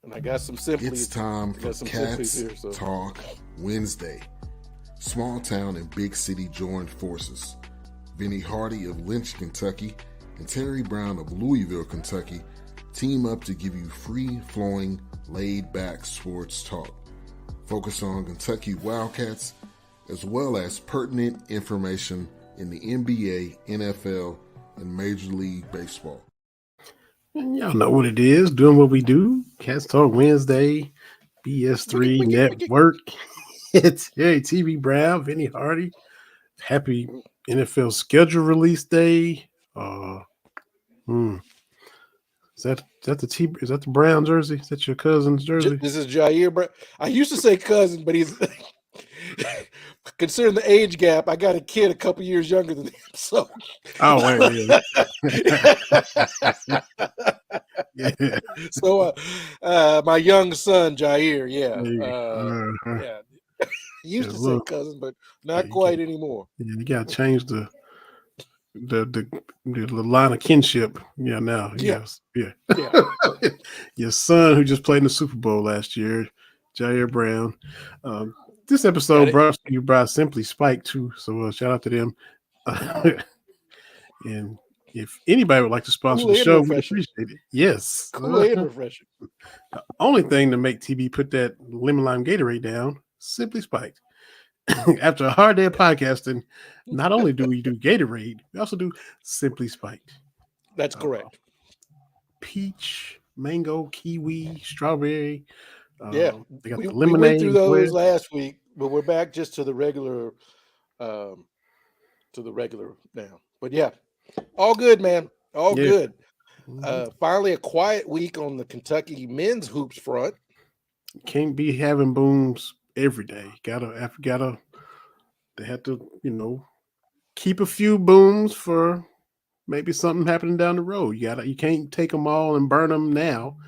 And I got some It's time for Cats here. So. Talk Wednesday. Small town and big city joined forces. Vinny Hardy of Lynch, Kentucky, and Terry Brown of Louisville, Kentucky, team up to give you free-flowing, laid-back sports talk. Focus on Kentucky Wildcats, as well as pertinent information in the NBA, NFL, and Major League Baseball. And y'all know what it is. Doing what we do. Cats Talk Wednesday, BS3 Network. It's TV Brown, Vinny Hardy. Happy NFL schedule release day. Is that the Brown jersey? Is that your cousin's jersey? This is Jair Brown. I used to say cousin, but he's considering the age gap. I got a kid a couple years younger than him. So, wait. Yeah. So, my young son Jair, yeah. Used to say cousin, but not quite anymore. Yeah, you gotta change the line of kinship. Yeah, now. Yes. Yeah. Your son who just played in the Super Bowl last year, Jair Brown. This episode brought to you by Simply Spike too. So shout out to them. And if anybody would like to sponsor the show, we appreciate it. Yes. Kool-Aid refreshing. The only thing to make TB put that lemon lime Gatorade down, Simply Spiked. After a hard day of podcasting, not only do we do Gatorade, we also do Simply Spiked. That's correct. Peach, mango, kiwi, strawberry. They got the lemonade. We went through those last week, but we're back just to the regular now. But yeah, all good, man. All good. Finally, a quiet week on the Kentucky men's hoops front. Can't be having booms every day. They have to, keep a few booms for maybe something happening down the road. You can't take them all and burn them now.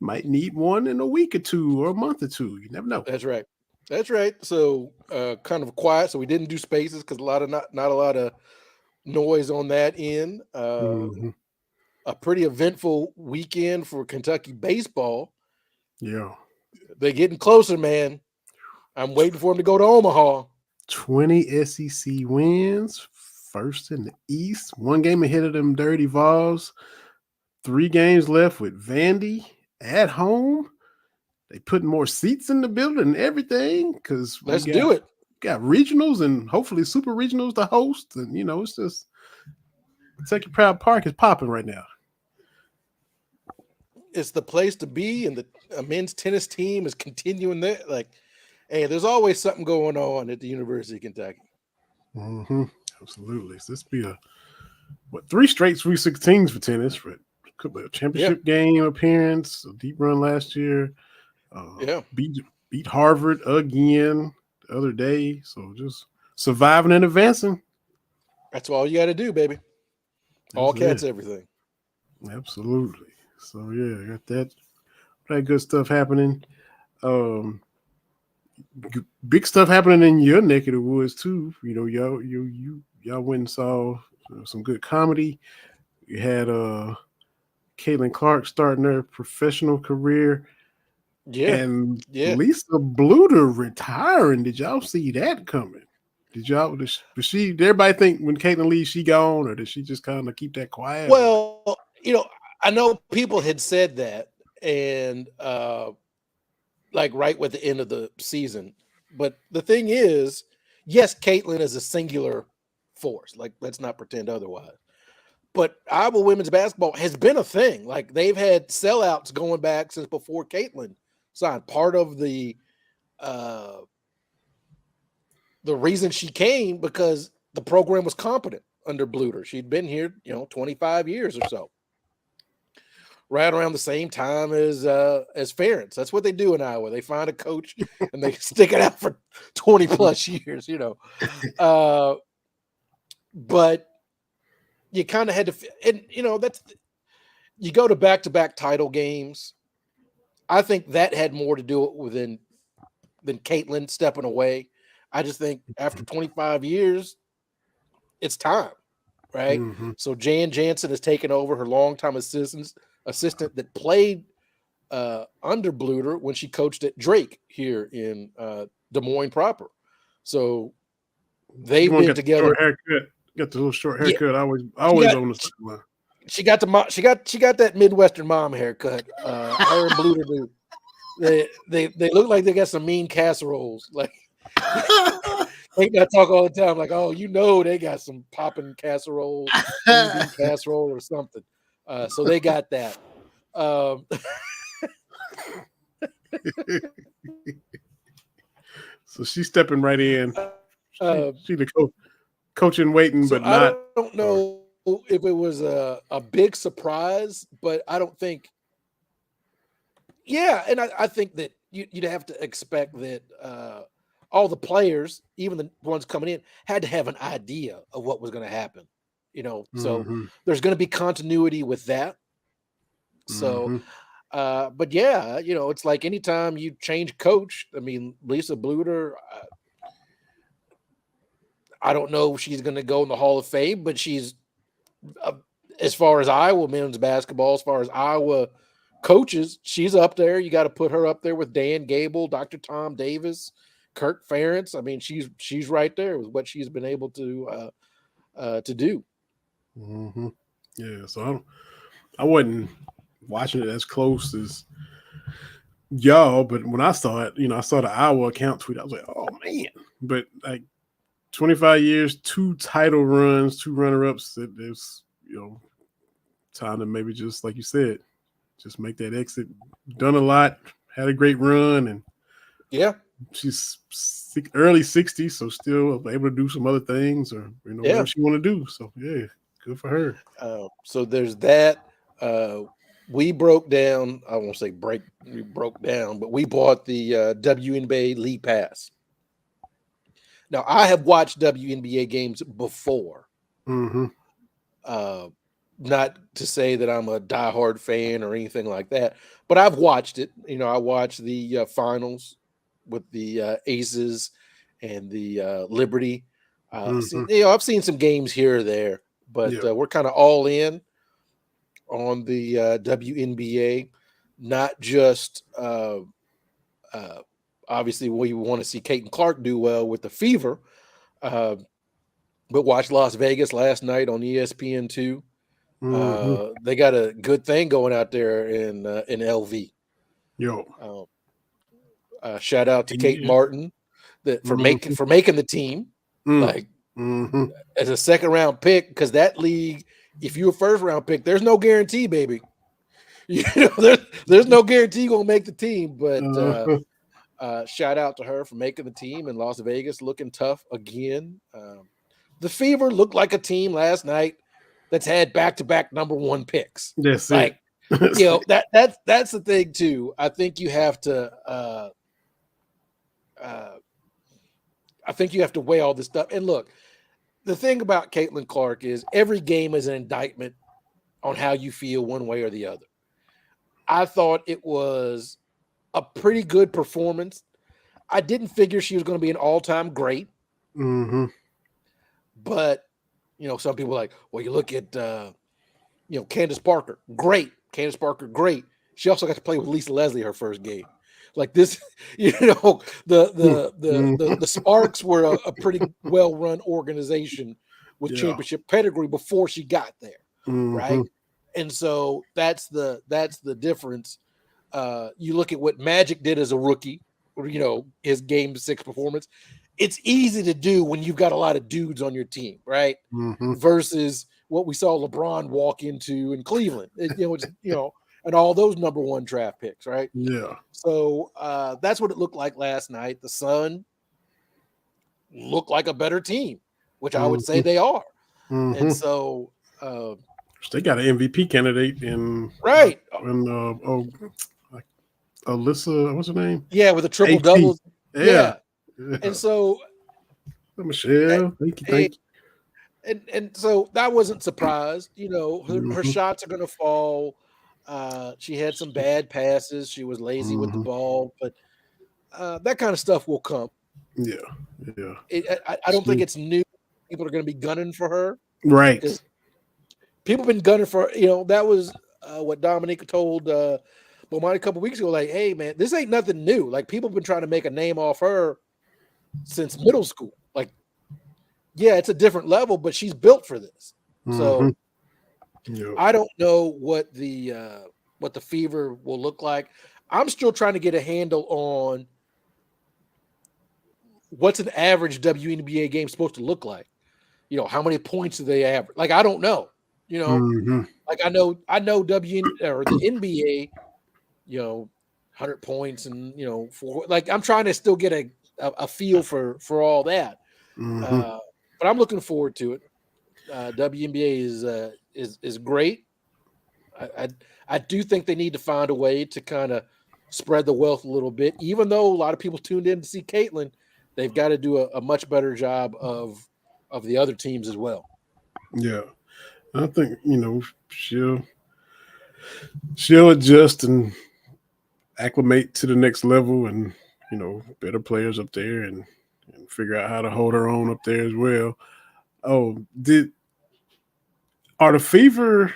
You might need one in a week or two or a month or two. You never know. That's right. So kind of quiet. So we didn't do spaces because not a lot of noise on that end. A pretty eventful weekend for Kentucky baseball. Yeah. They're getting closer, man. I'm waiting for them to go to Omaha. 20 SEC wins, first in the East. One game ahead of them Dirty Vols. 3 games left with Vandy at home. They putting more seats in the building and everything because let's do it. Got regionals and hopefully super regionals to host. And, it's just Kentucky Proud Park is popping right now. It's the place to be, and the men's tennis team is continuing that. Hey, there's always something going on at the University of Kentucky. Absolutely. So this be 3 straight Sweet 16s for tennis, but could be a championship game appearance, a deep run last year. Beat Harvard again the other day. So just surviving and advancing. That's all you got to do, baby. All cats, everything. Absolutely. So got that good stuff happening. Big stuff happening in your neck of the woods too. Y'all went and saw some good comedy. You had Caitlin Clark starting her professional career. And Lisa Bluter retiring. Did y'all see that coming? Did everybody think when Caitlin leaves, she gone, or did she just kind of keep that quiet? Well, I know people had said that, and right with the end of the season. But the thing is, yes, Caitlin is a singular force. Let's not pretend otherwise. But Iowa women's basketball has been a thing. They've had sellouts going back since before Caitlin signed. Part of the reason she came because the program was competent under Bluter. She'd been here, 25 years or so. Right around the same time as Ferentz. That's what they do in Iowa. They find a coach and they stick it out for 20 plus years, But you kind of had to, and you go to back-to-back title games. I think that had more to do with than Caitlin stepping away. I just think after 25 years, it's time, right? So Jan Jansen has taken over, her longtime assistant that played under Bluter when she coached at Drake here in Des Moines proper. So they've One been got the together. short haircut. Got the little short Yeah, haircut. Always got- on the sideline. she got the she got that Midwestern mom haircut. Her and Bluter do. They look like they got some mean casseroles. Like they got talk all the time. Like, oh, they got some popping casserole, green bean casserole or something. So they got that. So she's stepping right in. She the coaching, waiting, So but not. I don't know if it was a big surprise, but I don't think. Yeah, and I think that you'd have to expect that all the players, even the ones coming in, had to have an idea of what was going to happen. So there's going to be continuity with that. So, but yeah, it's like anytime you change coach. I mean, Lisa Bluter. I don't know if she's going to go in the Hall of Fame, but she's as far as Iowa men's basketball, as far as Iowa coaches, she's up there. You got to put her up there with Dan Gable, Dr. Tom Davis, Kirk Ferentz. I mean, she's right there with what she's been able to do. Yeah, so I wasn't watching it as close as y'all, but when I saw it, I saw the Iowa account tweet. I was like, oh man! But like 25 years, 2 title runs, 2 runner-ups. There's time to maybe just like you said, just make that exit. Done a lot, had a great run, and yeah, she's early 60s, so still able to do some other things or whatever she want to do. So yeah, good for her. So there's that. We broke down. I won't say we broke down, but we bought the WNBA League Pass. Now I have watched WNBA games before. Not to say that I'm a diehard fan or anything like that, but I've watched it. I watched the finals with the Aces and the Liberty. I've seen some games here or there, but we're kind of all in on the WNBA. Not just obviously we want to see Caitlin Clark do well with the Fever, but watched Las Vegas last night on ESPN2. They got a good thing going out there in LV. Shout out to Kate Martin for making the team. Like as a second round pick, because that league, if you're a first round pick, there's no guarantee, baby. There's no guarantee you're gonna make the team. But shout out to her for making the team in Las Vegas, looking tough again. The Fever looked like a team last night that's had back-to-back number 1 picks. That's like, it. That's the thing too. I think you have to weigh all this stuff. And look, the thing about Caitlin Clark is every game is an indictment on how you feel one way or the other. I thought it was a pretty good performance. I didn't figure she was going to be an all-time great. But some people are like, well, you look at Candace Parker, great. Candace Parker, great. She also got to play with Lisa Leslie her first game. Like this, the Sparks were a pretty well-run organization with championship pedigree before she got there, right? And so that's the difference. You look at what Magic did as a rookie, his Game 6 performance. It's easy to do when you've got a lot of dudes on your team, right? Versus what we saw LeBron walk into in Cleveland, and all those number 1 draft picks, right? Yeah. So that's what it looked like last night. The Sun looked like a better team, which I would say they are. And so they got an MVP candidate in right. Alyssa, what's her name? Yeah, with a triple double. Yeah. And so Michelle, thank you. And so that wasn't surprised. Her shots are going to fall. She had some bad passes. She was lazy with the ball, but that kind of stuff will come. Yeah. I don't think it's new. People are going to be gunning for her, right? People have been gunning for. That was what Dominica told Bomani a couple weeks ago, like, hey man, this ain't nothing new. Like people have been trying to make a name off her since middle school. Like, yeah, it's a different level, but she's built for this. So Yep. I don't know what the fever will look like. I'm still trying to get a handle on what's an average WNBA game supposed to look like. You know, how many points do they average? Like, I don't know. You know, like I know or the NBA, you know, 100 points and like I'm trying to still get a feel for all that. But I'm looking forward to it. WNBA is great. I do think they need to find a way to kind of spread the wealth a little bit. Even though a lot of people tuned in to see Caitlin, they've got to do a much better job of the other teams as well. Yeah, I think she'll adjust and acclimate to the next level, and better players up there, and figure out how to hold her own up there as well. Oh, are the Fever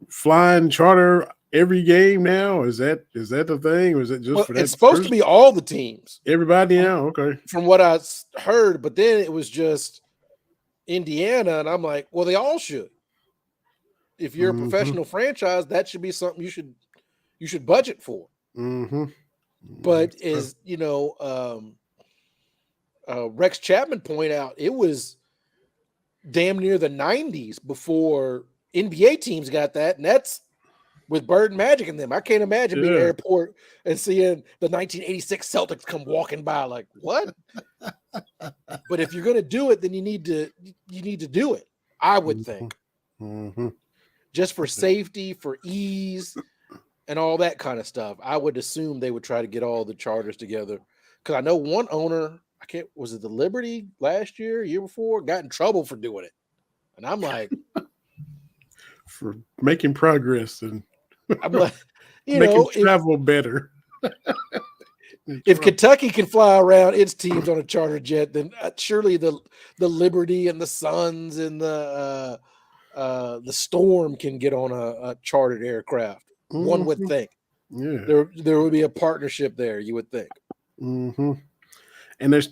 flying charter every game now? Is that the thing, or is it just for that? It's supposed to be all the teams. Everybody now, okay. From what I heard, but then it was just Indiana, and I'm like, well, they all should. If you're a professional franchise, that should be something you should budget for. But as Rex Chapman pointed out, it was damn near the 90s before NBA teams got that, and that's with Bird and Magic in them. I can't imagine being in the airport and seeing the 1986 Celtics come walking by. Like, what? But if you're going to do it, then you need to do it. I would think, just for safety, for ease, and all that kind of stuff. I would assume they would try to get all the charters together, because I know one owner, was it the Liberty last year before, got in trouble for doing it, and I'm like, for making progress, and I'm like, making travel better. If Kentucky can fly around its teams on a charter jet, then surely the Liberty and the Suns and the Storm can get on a chartered aircraft. One would think. Yeah, there would be a partnership there. You would think. And they're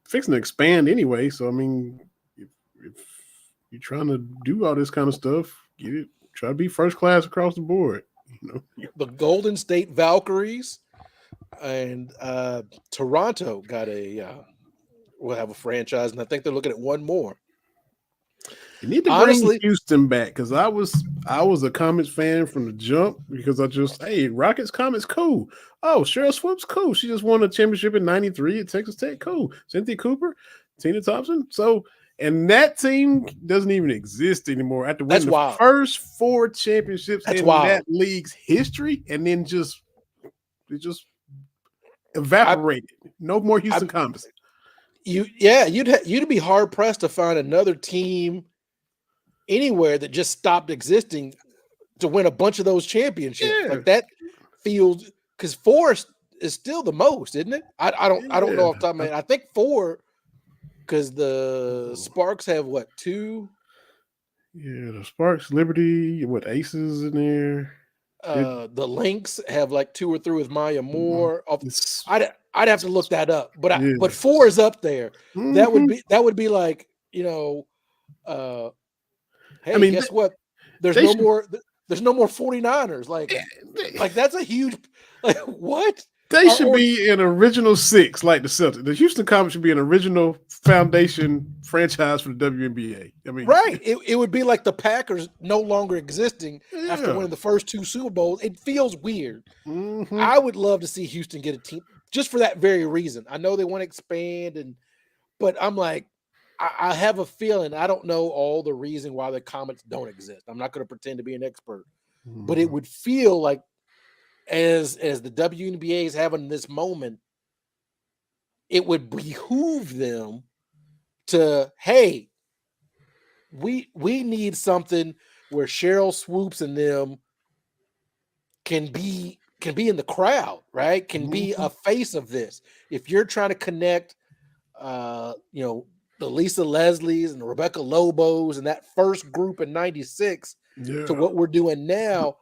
fixing to expand anyway. So I mean, if you're trying to do all this kind of stuff, try to be first class across the board. The Golden State Valkyries and Toronto will have a franchise, and I think they're looking at one more. You need to bring Houston back, because I was a Comets fan from the jump, because Rockets Comets cool. Oh, Cheryl Swoops cool. She just won a championship in '93 at Texas Tech. Cool. Cynthia Cooper, Tina Thompson. So, and that team doesn't even exist anymore after winning the first 4 championships in that league's history, and then it just evaporated. No more Houston Comets. You'd be hard pressed to find another team anywhere that just stopped existing to win a bunch of those championships. Like that feels, because 4 is still the most, isn't it? I don't know off the top of my head. I think 4, because the Sparks have 2? Yeah, the Sparks, Liberty, Aces in there. The Lynx have 2 or 3 with Maya Moore. I'd have to look that up, but 4 is up there. That would be like, hey, guess what? There's no more 49ers. Like that's a huge, what? They should be an original 6, like the Celtics. The Houston Comets should be an original foundation franchise for the WNBA. I mean, right? It would be like the Packers no longer existing after winning the first 2 Super Bowls. It feels weird. I would love to see Houston get a team just for that very reason. I know they want to expand, but I'm like, I have a feeling, I don't know all the reason why the Comets don't exist. I'm not going to pretend to be an expert, but it would feel like, as the WNBA is having this moment, it would behoove them to, hey, we need something where Cheryl Swoops and them can be in the crowd, right? Can be a face of this. If you're trying to connect, the Lisa Leslies and the Rebecca Lobos and that first group in '96 to what we're doing now,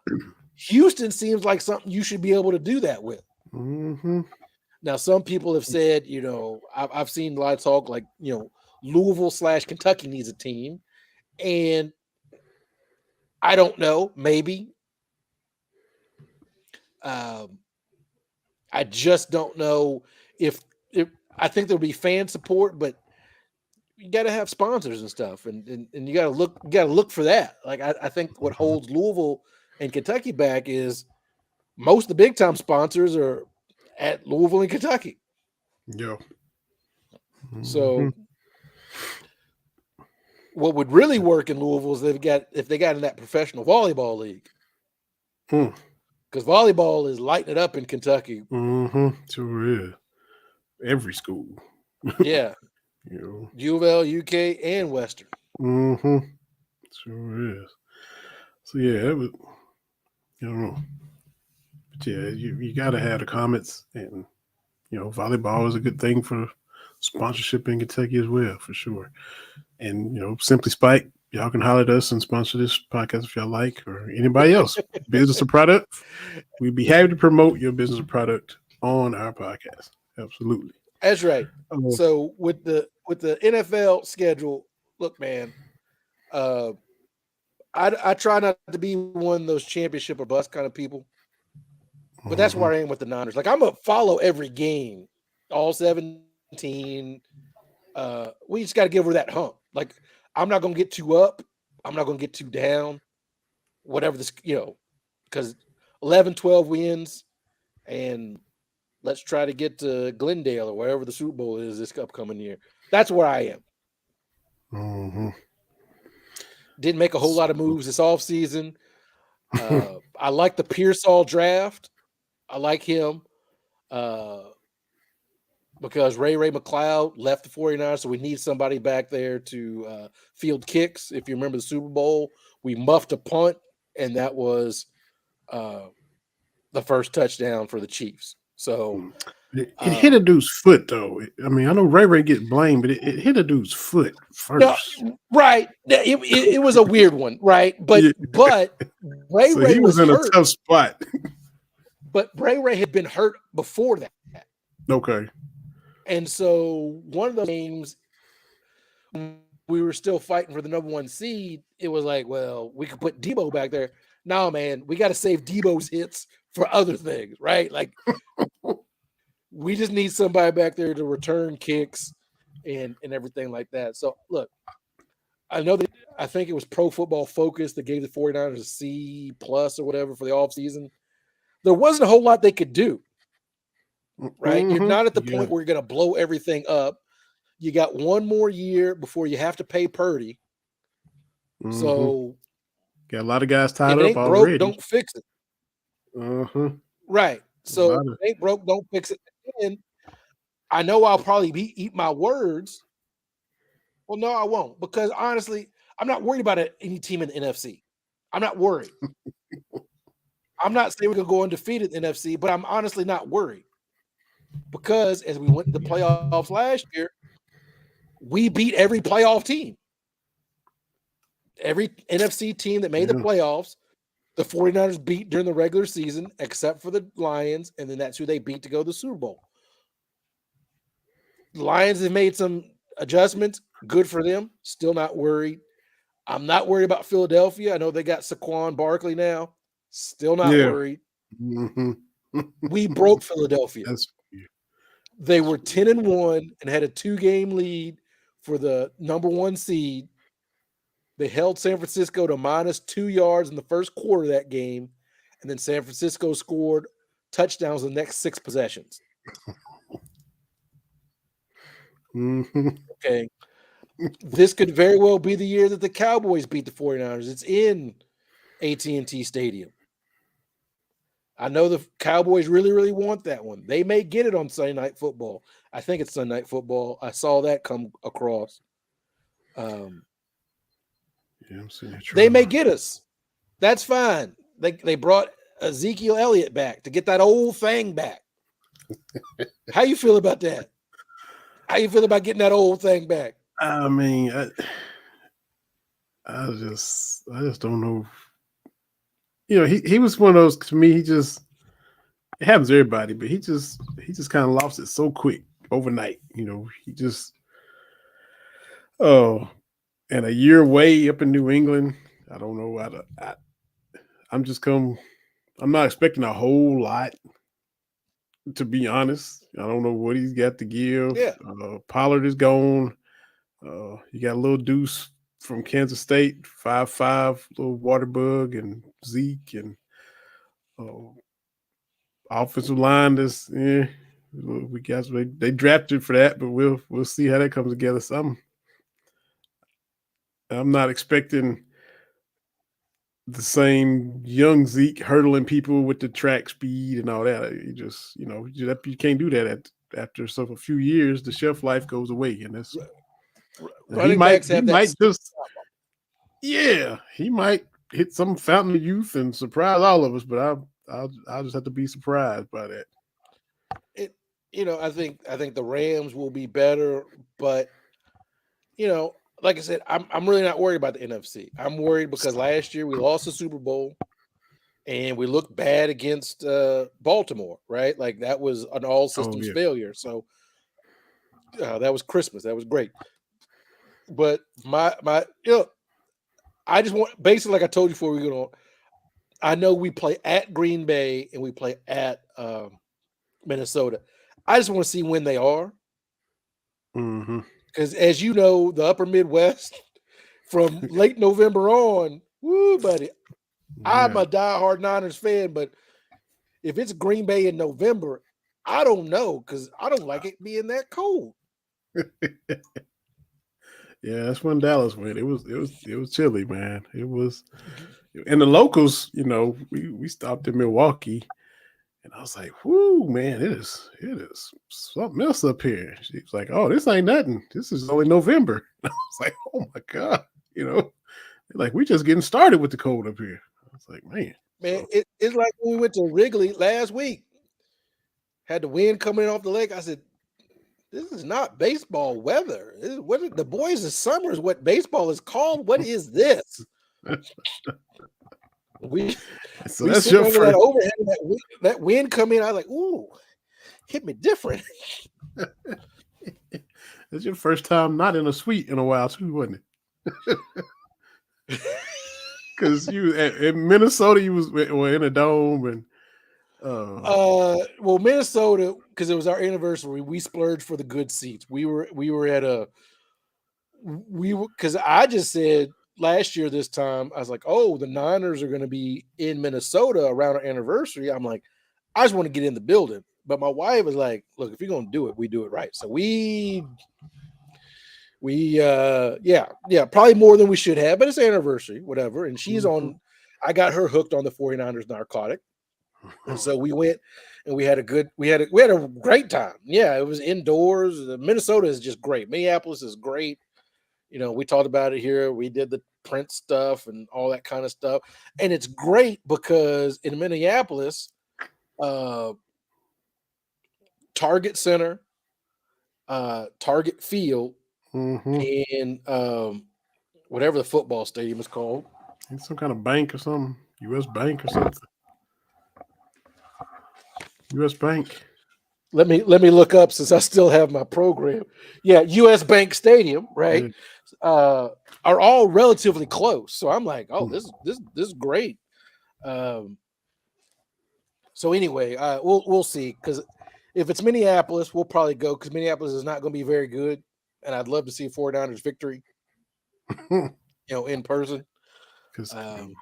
Houston seems like something you should be able to do that with. Mm-hmm. Now, some people have said, I've seen a lot of talk like, Louisville/Kentucky needs a team. And I don't know, maybe. I just don't know if I think there'll be fan support, but you got to have sponsors and stuff, and you got to look for that. Like I think what holds Louisville and Kentucky back is most of the big time sponsors are at Louisville and Kentucky. Yeah. Mm-hmm. So what would really work in Louisville is if they got in that professional volleyball league. Because volleyball is lighting it up in Kentucky. Mm-hmm. Sure is. Every school. Yeah. U of L, UK, and Western. Mm-hmm. Sure is. So yeah, it was. I don't know. But yeah, you got to have the Comets, and volleyball is a good thing for sponsorship in Kentucky as well, for sure. And Simply Spike, y'all can holler at us and sponsor this podcast if y'all like, or anybody else, business or product. We'd be happy to promote your business or product on our podcast. Absolutely. That's right. So with the NFL schedule, look, man, I try not to be one of those championship or bust kind of people, but that's where I am with the Niners. Like I'm gonna follow every game, all 17. We just got to give her that hump. Like I'm not gonna get too up. I'm not gonna get too down. Whatever this, because 11-12 wins, and let's try to get to Glendale or wherever the Super Bowl is this upcoming year. That's where I am. Mm-hmm. Didn't make a whole lot of moves this offseason. I like the Pearsall draft. I like him because Ray McLeod left the 49ers, so we need somebody back there to field kicks. If you remember the Super Bowl, we muffed a punt, and that was the first touchdown for the Chiefs. So it hit a dude's foot, though. I mean, I know Ray get blamed, but it hit a dude's foot first. No, right. It was a weird one, right? But Yeah. but Ray he was in hurt, a tough spot. But Ray had been hurt before that. Okay. And so one of those games, we were still fighting for the number 1 seed. It was like, well, we could put Debo back there. No, man, we got to save Debo's hits for other things, right? Like we just need somebody back there to return kicks and everything like that. So look, I know that I think it was Pro Football Focus that gave the 49ers a C+ or whatever for the offseason. There wasn't a whole lot they could do. Right? Mm-hmm. You're not at the point where you're going to blow everything up. You got one more year before you have to pay Purdy. Mm-hmm. So got a lot of guys tied if it up ain't already. Broke, don't fix it. Uh-huh. Right. So if it ain't broke, don't fix it. And I know I'll probably eat my words. Well, no, I won't, because honestly, I'm not worried about any team in the NFC. I'm not worried. I'm not saying we're going to go undefeated in the NFC, but I'm honestly not worried. Because as we went to the playoffs last year, we beat every playoff team. Every NFC team that made the playoffs, the 49ers beat during the regular season, except for the Lions, and then that's who they beat to go to the Super Bowl. The Lions have made some adjustments. Good for them. Still not worried. I'm not worried about Philadelphia. I know they got Saquon Barkley now. Still not worried. Mm-hmm. We broke Philadelphia. They were 10-1 and had a 2-game lead for the number 1 seed. They held San Francisco to -2 yards in the first quarter of that game, and then San Francisco scored touchdowns in the next 6 possessions. Mm-hmm. Okay. This could very well be the year that the Cowboys beat the 49ers. It's in AT&T Stadium. I know the Cowboys really, really want that one. They may get it on Sunday Night Football. I think it's Sunday Night Football. I saw that come across. They may get us. That's fine. They brought Ezekiel Elliott back to get that old thing back. How you feel about that? How you feel about getting that old thing back? I mean, I just don't know he was one of those to me. It happens to everybody, but he just kind of lost it so quick overnight. He just oh, and a year away up in New England. I don't know. I'm just come. I'm not expecting a whole lot, to be honest. I don't know what he's got to give. Yeah. Pollard is gone. You got a little Deuce from Kansas State, 5'5", little water bug, and Zeke and uh, offensive line. We got they drafted for that, but we'll see how that comes together. So I'm not expecting the same young Zeke hurdling people with the track speed and all that. You can't do that after a few years. The shelf life goes away, and that's he Running might backs he have that. might just he might hit some fountain of youth and surprise all of us. But I'll just have to be surprised by that. It, I think the Rams will be better, but like I said, I'm really not worried about the NFC. I'm worried because last year we lost the Super Bowl and we looked bad against Baltimore, right? Like that was an all Oh systems yeah. failure. So that was Christmas. That was great. But I just want basically like I told you before we go on. I know we play at Green Bay and we play at Minnesota. I just want to see when they are. Mm-hmm. Because as you know, the upper Midwest from late November on, woo, buddy. I'm Yeah. a diehard Niners fan, but if it's Green Bay in November, I don't know because I don't like it being that cold. Yeah, that's when Dallas went. It was chilly, man. It was, and the locals, we stopped in Milwaukee, and I was like, "Whoo, man, it is something else up here." She was like, "Oh, this ain't nothing. This is only November." I was like, "Oh my god," like we just getting started with the cold up here. I was like, "Man, Man, so it's like when we went to Wrigley last week. Had the wind coming in off the lake. I said, "This is not baseball weather. The boys of summer is what baseball is called. What is this?" We so we that's sitting your under that first. overhang. That wind come in. I was like, "Ooh, hit me different." That's your first time not in a suite in a while too, wasn't it? Because you in Minnesota, you were in a dome, and uh, Well, Minnesota, because it was our anniversary, we splurged for the good seats. We were at because I just said last year this time I was like, oh, the Niners are going to be in Minnesota around our anniversary. I'm like, I just want to get in the building, but my wife was like, look, if you're going to do it, we do it right. So yeah, probably more than we should have, but it's anniversary, whatever. And she's mhm. on. I got her hooked on the 49ers narcotic. And so we went and we had a great time. Yeah, it was indoors. Minnesota is just great. Minneapolis is great. We talked about it here. We did the print stuff and all that kind of stuff. And it's great because in Minneapolis, uh, Target Center, Target Field, Mhm. and whatever the football stadium is called. It's some kind of bank or something. U.S. Bank or something. U.S. Bank. Let me look up since I still have my program. Yeah, US Bank Stadium, right? Yeah. Uh, are all relatively close. So I'm like, oh, Mm. this is great. Um, so anyway, we'll see because if it's Minneapolis, we'll probably go because Minneapolis is not going to be very good, and I'd love to see a 49ers victory, in person. Because Um,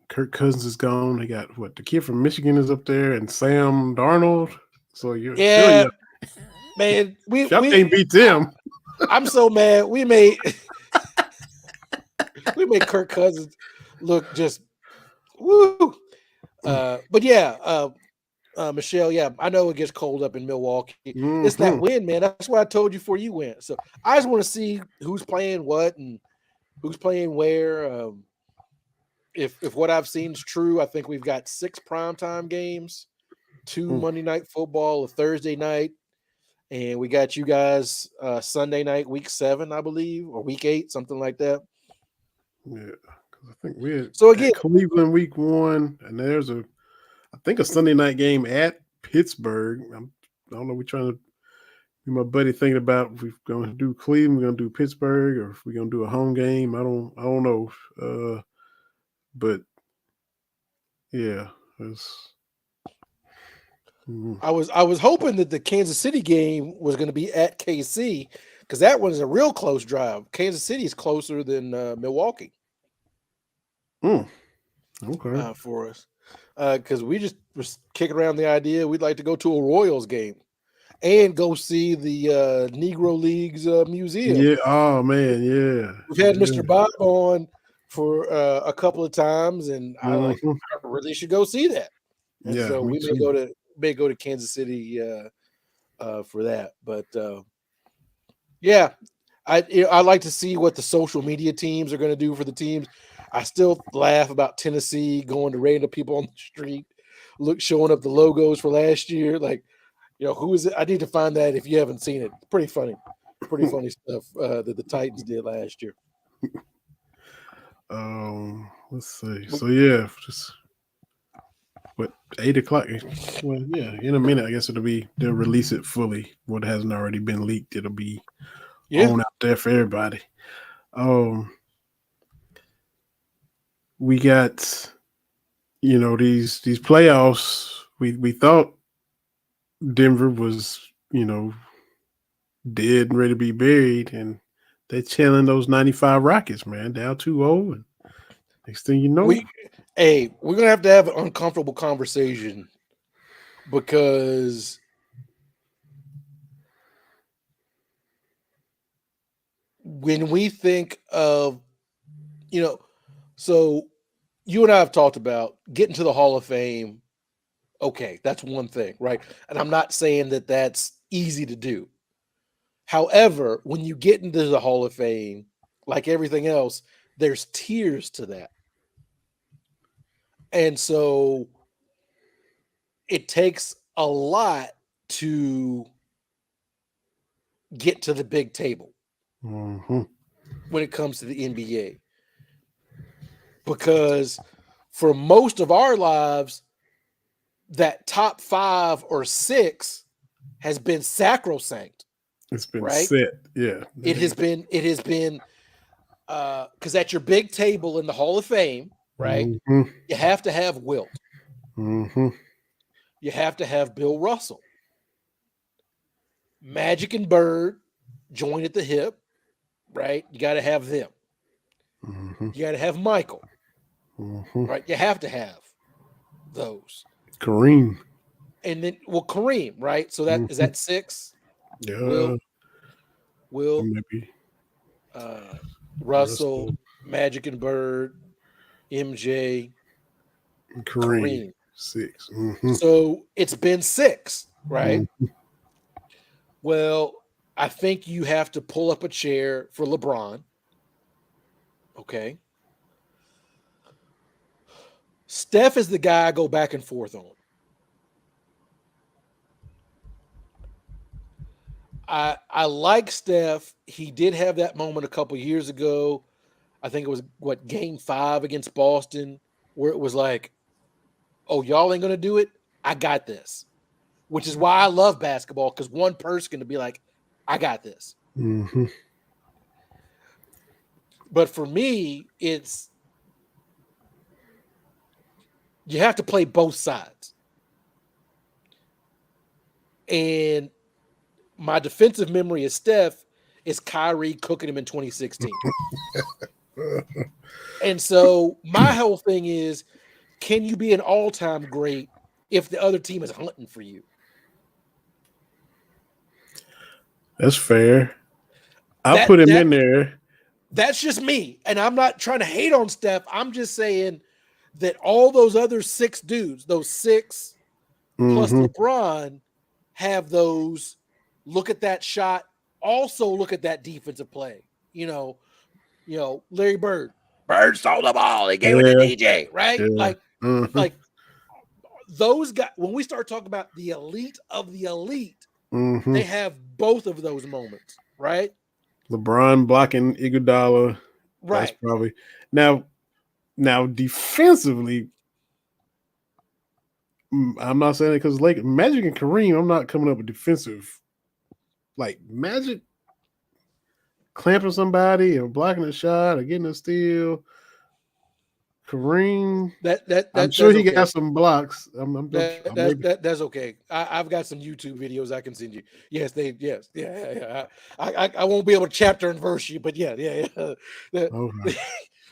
Kirk Cousins is gone. They got what the kid from Michigan is up there, and Sam Darnold. So you're tell yeah, you, man, y'all can't beat them. I'm so mad. We made Kirk Cousins look just woo. But yeah, Michelle, yeah, I know it gets cold up in Milwaukee. It's that Mm-hmm. wind, man. That's why I told you before you went. So I just want to see who's playing what and who's playing where. If what I've seen is true, I think we've got 6 primetime games, 2 Monday night football, a Thursday night, and we got you guys Sunday night, week 7, I believe, or week 8, something like that. Yeah, I think we're So at again, Cleveland week 1, and there's I think a Sunday night game at Pittsburgh. I don't know. We're trying to. My buddy thinking about if we're going to do Cleveland, we're going to do Pittsburgh, or if we're going to do a home game. I don't know. But yeah, it's. I was hoping that the Kansas City game was going to be at KC because that one is a real close drive. Kansas City is closer than Milwaukee Okay. for us because we just was kicking around the idea we'd like to go to a Royals game and go see the Negro Leagues museum. Yeah. Oh man. Yeah. We've had Yeah. Mr. Bob on for a couple of times, and I Mhm. really should go see that. And Yeah. so Me we too. may go to Kansas City for that. But yeah, I like to see what the social media teams are going to do for the teams. I still laugh about Tennessee going to random people on the street, showing up the logos for last year. Like, who is it? I need to find that if you haven't seen it. Pretty funny stuff that the Titans did last year. Let's see. So yeah, just what 8 o'clock? Well, yeah, in a minute, I guess they'll release it fully. What hasn't already been leaked, it'll be Yeah, on out there for everybody. We got these playoffs. We thought Denver was dead and ready to be buried, and they're chilling those 95 Rockets, man, down 2-0. And next thing you know, we're gonna have to have an uncomfortable conversation because when we think of so you and I have talked about getting to the Hall of Fame. Okay, that's one thing, right? And I'm not saying that that's easy to do. However, when you get into the Hall of Fame, like everything else, there's tiers to that. And so it takes a lot to get to the big table mhm, when it comes to the NBA. Because for most of our lives, that top 5 or 6 has been sacrosanct, it's been right? set. Yeah, It has been because at your big table in the Hall of Fame, right? Mhm, You have to have Wilt. mhm, You have to have Bill Russell. Magic and Bird join at the hip, right? You got to have them. mhm, You got to have Michael, mhm. right? You have to have those. Kareem. And then, Kareem, right? So that is Mhm. that 6. Yeah, Will, maybe uh, Russell, Russell, Magic and Bird, MJ, and Kareem. Kareem. 6. Mhm, So it's been 6, right? mhm. Well, I think you have to pull up a chair for LeBron. Okay. Steph is the guy I go back and forth on. I like Steph. He did have that moment a couple years ago. I think it was game 5 against Boston, where it was like, oh, y'all ain't gonna do it. I got this. Which is why I love basketball, because one person can be like, I got this. Mhm. But for me, it's you have to play both sides. And my defensive memory of Steph is Kyrie cooking him in 2016. And so my whole thing is, can you be an all-time great if the other team is hunting for you? That's fair. I'll That put him that in there. that's just me. And I'm not trying to hate on Steph. I'm just saying that all those other 6 dudes, those 6 plus Mhm, LeBron, have those look at that shot, also look at that defensive play. Larry Bird. Bird stole the ball. He gave it to yeah, DJ, right? yeah. Mhm, Like those guys, when we start talking about the elite of the elite, they mhm. have both of those moments, right? LeBron blocking Iguodala. That's Right. probably now. Now, defensively, I'm not saying it because Lakers, Magic and Kareem, I'm not coming up with defensive. Like Magic clamping somebody or blocking a shot or getting a steal. Kareem, I'm sure That's he got okay. some blocks. Maybe. That's okay. I've got some YouTube videos I can send you. Yes, yeah. I won't be able to chapter and verse you, but yeah. The, Okay.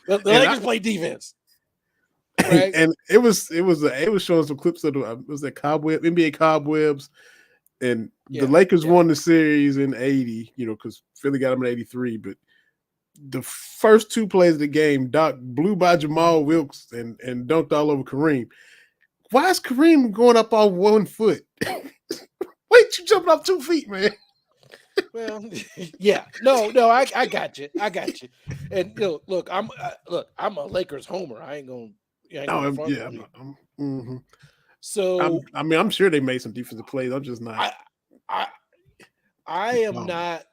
the Lakers play defense, right? And it was showing some clips of it was that NBA cobwebs, and the Lakers won the series in '80. Because Philly got them in '83, but the first two plays of the game, Doc blew by Jamal Wilkes and dunked all over Kareem. Why is Kareem going up on 1 foot? Wait, you jumping off 2 feet, man. Well, yeah, no, I got you, and look, I'm a Lakers homer. I ain't gonna front on you. Mm-hmm. So I'm sure they made some defensive plays. I'm just not. I am not.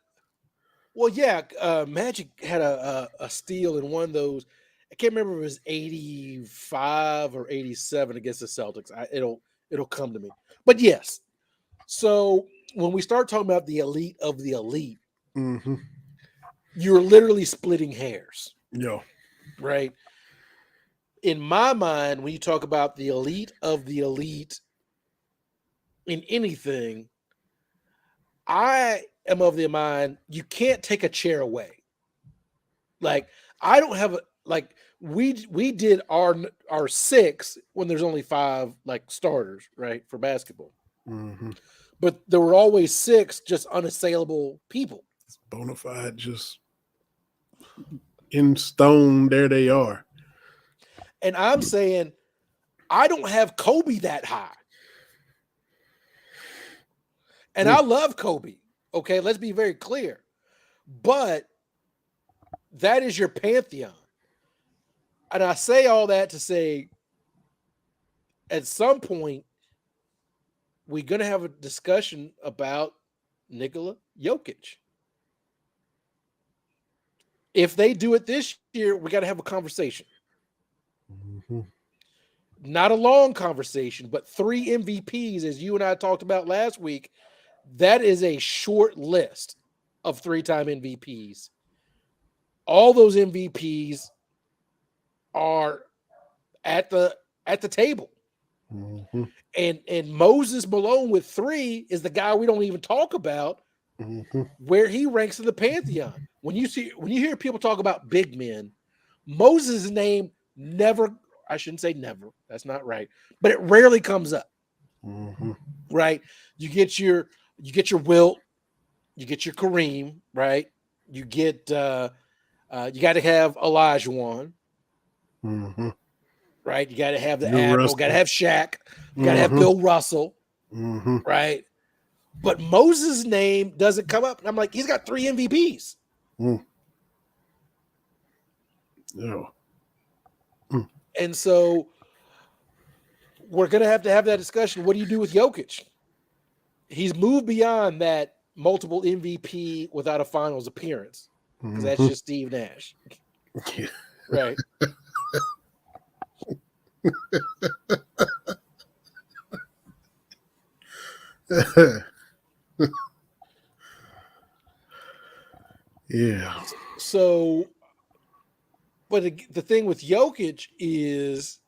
Well, yeah, Magic had a steal in one of those. I can't remember if it was 85 or 87 against the Celtics. It'll come to me. But yes. So when we start talking about the elite of the elite, mm-hmm. you're literally splitting hairs. Yeah. Right. In my mind, when you talk about the elite of the elite in anything, I am of the mind you can't take a chair away. Like I don't have we did our 6 when there's only 5 like starters, right, for basketball. Mm-hmm. But there were always 6 just unassailable people. It's bona fide, just in stone. There they are. And I'm saying I don't have Kobe that high. And I love Kobe. Okay, let's be very clear. But that is your pantheon. And I say all that to say at some point we're going to have a discussion about Nikola Jokic. If they do it this year, we got to have a conversation. Mm-hmm. Not a long conversation, but 3 MVPs, as you and I talked about last week. That is a short list of 3-time MVPs. All those MVPs are at the table. Mm-hmm. And Moses Malone with 3 is the guy we don't even talk about, mm-hmm. where he ranks in the pantheon. When you hear people talk about big men, Moses' name never, I shouldn't say never, that's not right, but it rarely comes up. Mm-hmm. Right? You get your Wilt, you get your Kareem, right? You get you got to have Olajuwon. Mm-hmm. Right? You got to have the Bill Admiral, Russell. got to have Shaq, you got to have Bill Russell, right? But Moses' name doesn't come up. And I'm like, he's got 3 MVPs. Yeah. And so we're going to have that discussion. What do you do with Jokic? He's moved beyond that multiple MVP without a finals appearance, because that's just Steve Nash. Right. Yeah. So, but the thing with Jokic is,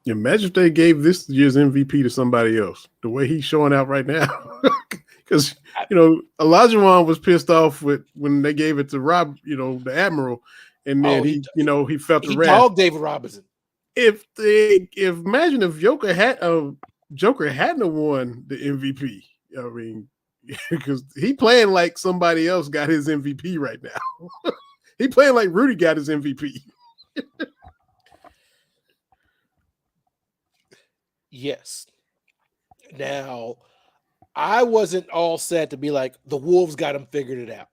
imagine if they gave this year's MVP to somebody else, the way he's showing out right now. Because, Olajuwon was pissed off when they gave it to Rob, the Admiral, and then he felt the wrath. Dogged David Robinson. Imagine if Joker hadn't won the MVP. I mean, because he playing like somebody else got his MVP right now. He playing like Rudy got his MVP. Yes. Now, I wasn't all set to be like, the Wolves got him figured it out.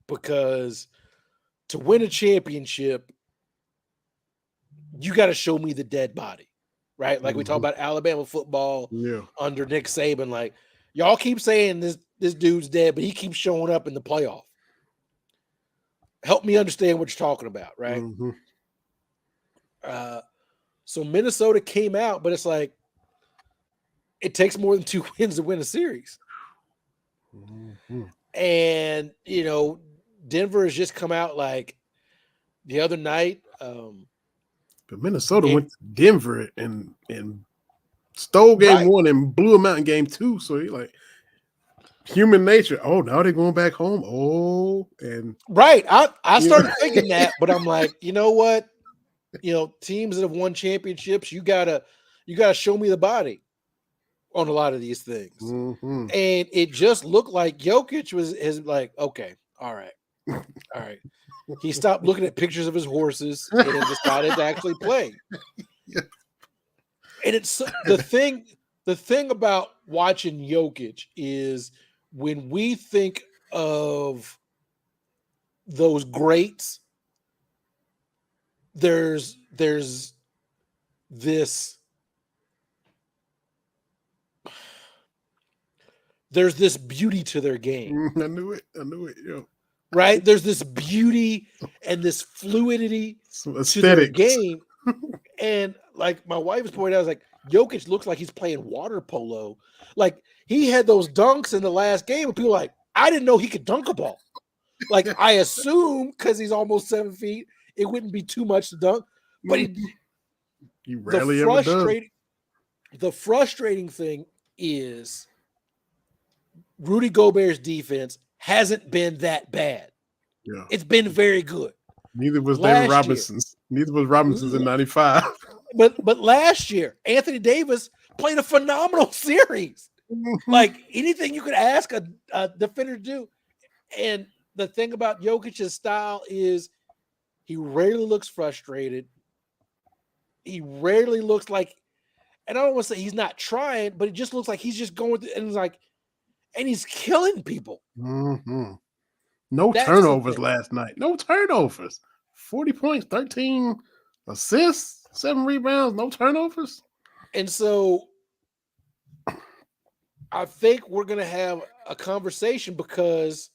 Because to win a championship, you got to show me the dead body, right? Like we talk about Alabama football under Nick Saban. Like, y'all keep saying this dude's dead, but he keeps showing up in the playoff. Help me understand what you're talking about, right? Mm-hmm. So Minnesota came out, but it's like it takes more than 2 wins to win a series. Mm-hmm. And Denver has just come out like the other night. But Minnesota It, went to Denver and stole game right, 1 and blew them out in game 2. So he like human nature. Oh, now they're going back home. Oh, and right. I you know, started thinking that, but I'm like, you know what? Teams that have won championships, you gotta show me the body on a lot of these things. mm-hmm. And it just looked like Jokic is like, okay, all right. He stopped looking at pictures of his horses and decided to actually play. Yeah. And it's the thing about watching Jokic is when we think of those greats, there's this beauty to their game, I knew it. Yo. right? There's this beauty and this fluidity Some to their aesthetics. game. And like my wife was pointing out, I was like, Jokic looks like he's playing water polo. Like he had those dunks in the last game, and people were like, I didn't know he could dunk a ball. Like I assume because he's almost 7 feet, it wouldn't be too much to dunk. But He the rarely ever does. frustrating thing is Rudy Gobert's defense hasn't been that bad. Yeah. It's been very good. Neither was Last David year. Robinson's. Neither was Robinson's in '95. But last year, Anthony Davis played a phenomenal series. Like anything you could ask a defender to do. And the thing about Jokic's style is he rarely looks frustrated. He rarely looks like, and I don't want to say he's not trying, but it just looks like he's just going through, and it's like, and he's killing people. Mm-hmm. No That's turnovers last night. No turnovers. 40 points, 13 assists, 7 rebounds, no turnovers. And so I think we're going to have a conversation because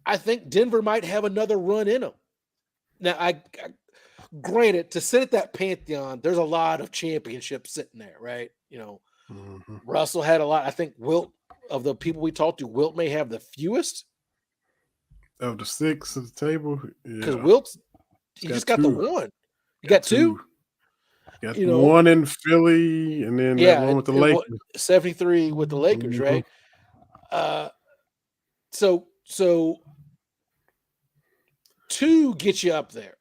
I think Denver might have another run in them. Now, I granted, to sit at that pantheon, there's a lot of championships sitting there, right? Mm-hmm. Russell had a lot. I think Wilt, of the people we talked to, Wilt may have the fewest. Of the 6 at the table. Because Yeah. Wilt's, he just got the 1. You got 2? Got one in Philly and then that one with the Lakers. 73 with the Lakers, Mm-hmm. right? So 2 gets you up there.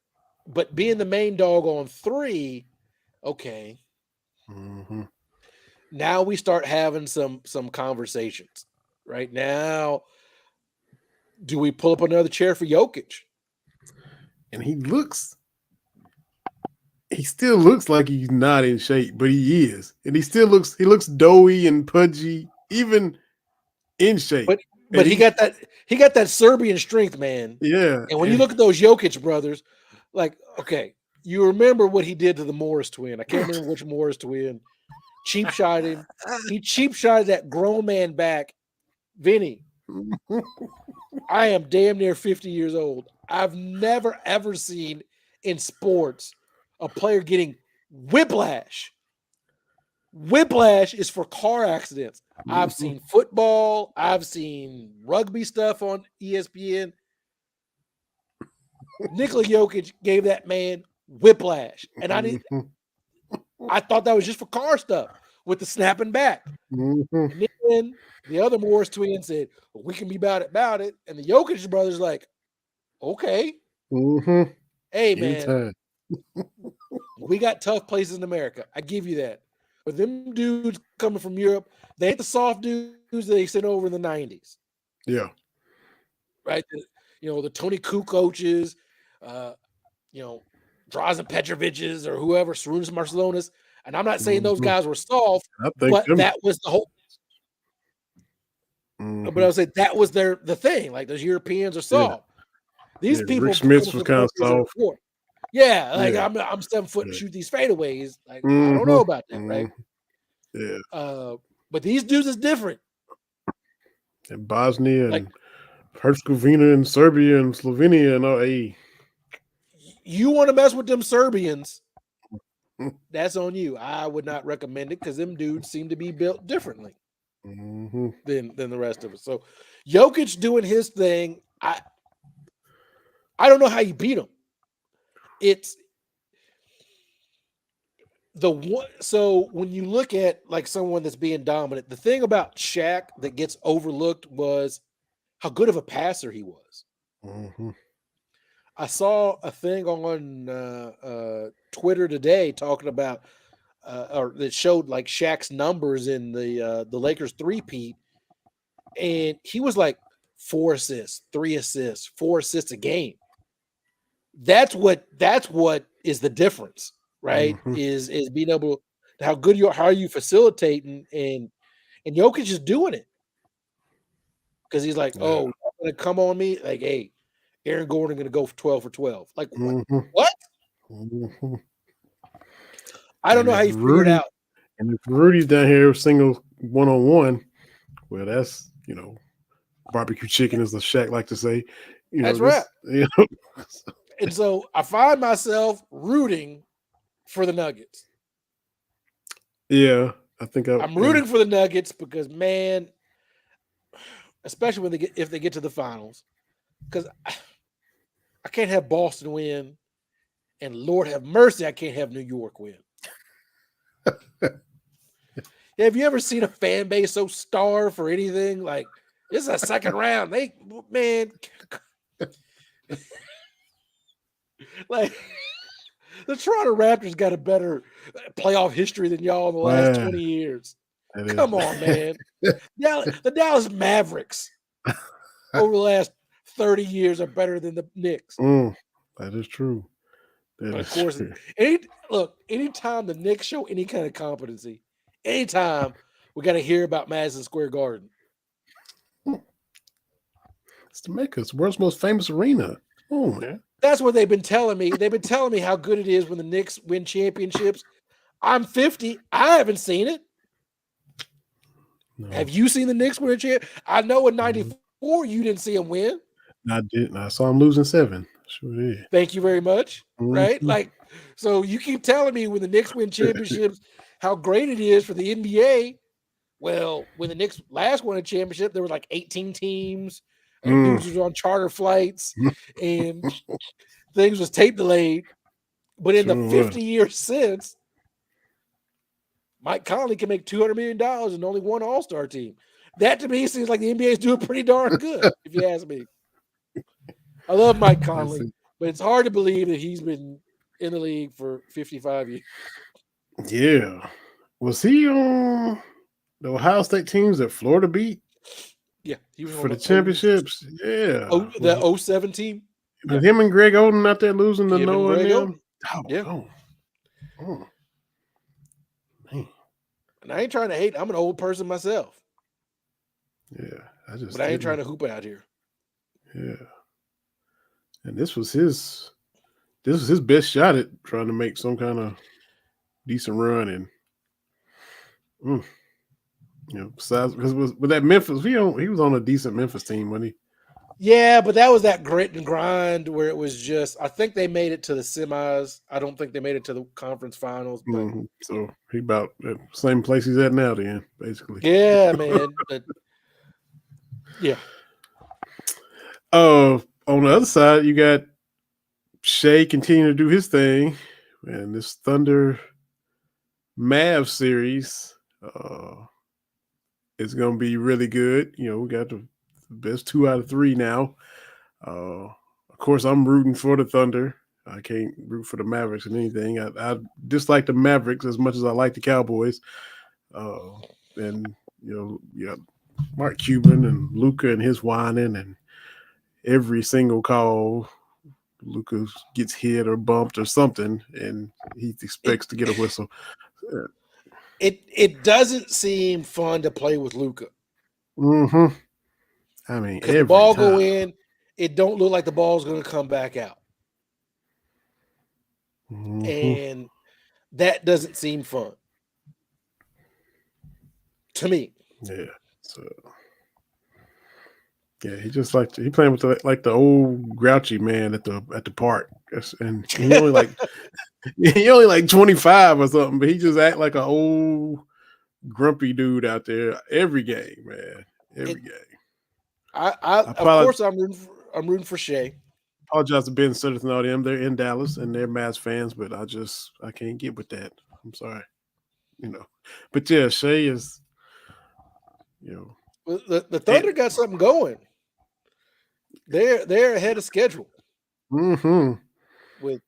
But being the main dog on 3, okay. Mm-hmm. Now we start having some conversations. Right now, do we pull up another chair for Jokic? And he still looks like he's not in shape, but he is. And he looks doughy and pudgy, even in shape. But he got that Serbian strength, man. Yeah. And when you look at those Jokic brothers, like, okay, you remember what he did to the Morris twin. I can't remember which Morris twin. Cheap shot him. He cheap shot that grown man back. Vinny, I am damn near 50 years old. I've never, ever seen in sports a player getting whiplash. Whiplash is for car accidents. I've seen football. I've seen rugby stuff on ESPN. Nikola Jokic gave that man whiplash. And I thought that was just for car stuff with the snapping back. Mm-hmm. And then the other Morris twin said, well, we can be about it. And the Jokic brothers like, okay. Mm-hmm. Hey, man, we got tough places in America. I give you that. But them dudes coming from Europe, they ain't the soft dudes that they sent over in the 90s. Yeah. Right? The Tony Kukocs, Drazen Petrovic's or whoever, Sarunas Marcelonis. And I'm not saying those guys were soft, but that was the whole. Mm-hmm. But I would say that was the thing. Like those Europeans are soft. Yeah. These people. Rick Smith was kind of soft. Yeah, like I'm 7 foot and shoot these fadeaways. Like I don't know about that, right? Yeah. But these dudes is different. And Bosnia and Herzegovina and Serbia and Slovenia and all. Hey, You want to mess with them Serbians? That's on you. I would not recommend it because them dudes seem to be built differently mm-hmm. than the rest of us. So, Jokic doing his thing. I don't know how you beat him. It's the one. So when you look at like someone that's being dominant, the thing about Shaq that gets overlooked was how good of a passer he was. Mm-hmm. I saw a thing on Twitter today talking about, or that showed like Shaq's numbers in the Lakers three-peat, and he was like 4 assists, 3 assists, 4 assists a game. That's what is the difference, right? Mm-hmm. Is being able how good you are, how are you facilitating, and Jokic is doing it because he's like, Yeah. oh, you're gonna come on me, like, hey, Aaron Gordon gonna go for 12 for 12. Like what? Mm-hmm. What? Mm-hmm. I don't And know how if you figure it Rudy out. and if Rudy's down here single 1-on-1, well, that's barbecue chicken, as the Shaq like to say. That's right. This And so I find myself rooting for the Nuggets. yeah. I think I'm rooting for the Nuggets because, man, especially when if they get to the finals, because I can't have Boston win, and Lord have mercy, I can't have New York win. Have you ever seen a fan base so starved for anything? Like, this is a second round. Man, like the Toronto Raptors got a better playoff history than y'all in the last 20 years. Come on, man. The Dallas Mavericks over the last 30 years are better than the Knicks. That is true. But of course, anytime the Knicks show any kind of competency, anytime we got to hear about Madison Square Garden. It's the Mecca's world's most famous arena. Oh, man. That's what they've been telling me. They've been telling me how good it is when the Knicks win championships. I'm 50. I haven't seen it. No. Have you seen the Knicks win a champ? I know in '94 you didn't see them win. I didn't. I saw them losing 7. Sure did. Thank you very much. Right? Like, so you keep telling me when the Knicks win championships how great it is for the NBA. Well, when the Knicks last won a championship, there were like 18 teams, and dudes was on charter flights, and things was tape delayed. But in the 50 years since, Mike Conley can make $200 million and only one All-Star team. That to me seems like the NBA is doing pretty darn good, if you ask me. I love Mike Conley, but it's hard to believe that he's been in the league for 55 years. Yeah. Was he on the Ohio State teams that Florida beat? Yeah, he was for the championships. Yeah. The 07 team. Yeah. Him and Greg Oden out there losing to Noah and them. Oh, yeah. Man. And I ain't trying to hate. I'm an old person myself. Yeah. But I ain't trying to hoop out here. Yeah. And this was his best shot at trying to make some kind of decent run. And besides, because with that Memphis, he was on a decent Memphis team, wasn't he? Yeah, but that was that grit and grind where it was just, I think they made it to the semis. I don't think they made it to the conference finals. But So he about the same place he's at now then, basically. Yeah, man. But yeah. On the other side, you got Shea continuing to do his thing, and this Thunder Mavs series is going to be really good. We got the best 2 out of 3 now. Of course, I'm rooting for the Thunder. I can't root for the Mavericks and anything. I dislike the Mavericks as much as I like the Cowboys. And Mark Cuban and Luka and his whining, and every single call, Luka gets hit or bumped or something, and he expects to get a whistle. It doesn't seem fun to play with Luka. Mm-hmm. I mean, because the ball go in, it don't look like the ball's going to come back out, and that doesn't seem fun to me. Yeah. So Yeah, he playing with the old grouchy man at the park. And he only like he only like 25 or something, but he just act like an old grumpy dude out there every game, man. Every game. I I of course I'm rooting for Shea. apologize to Ben Simmons and all them. They're in Dallas and they're Mavs fans, but I can't get with that. I'm sorry, you know. But yeah, Shea is, The Thunder got something going. They're ahead of schedule mm-hmm. with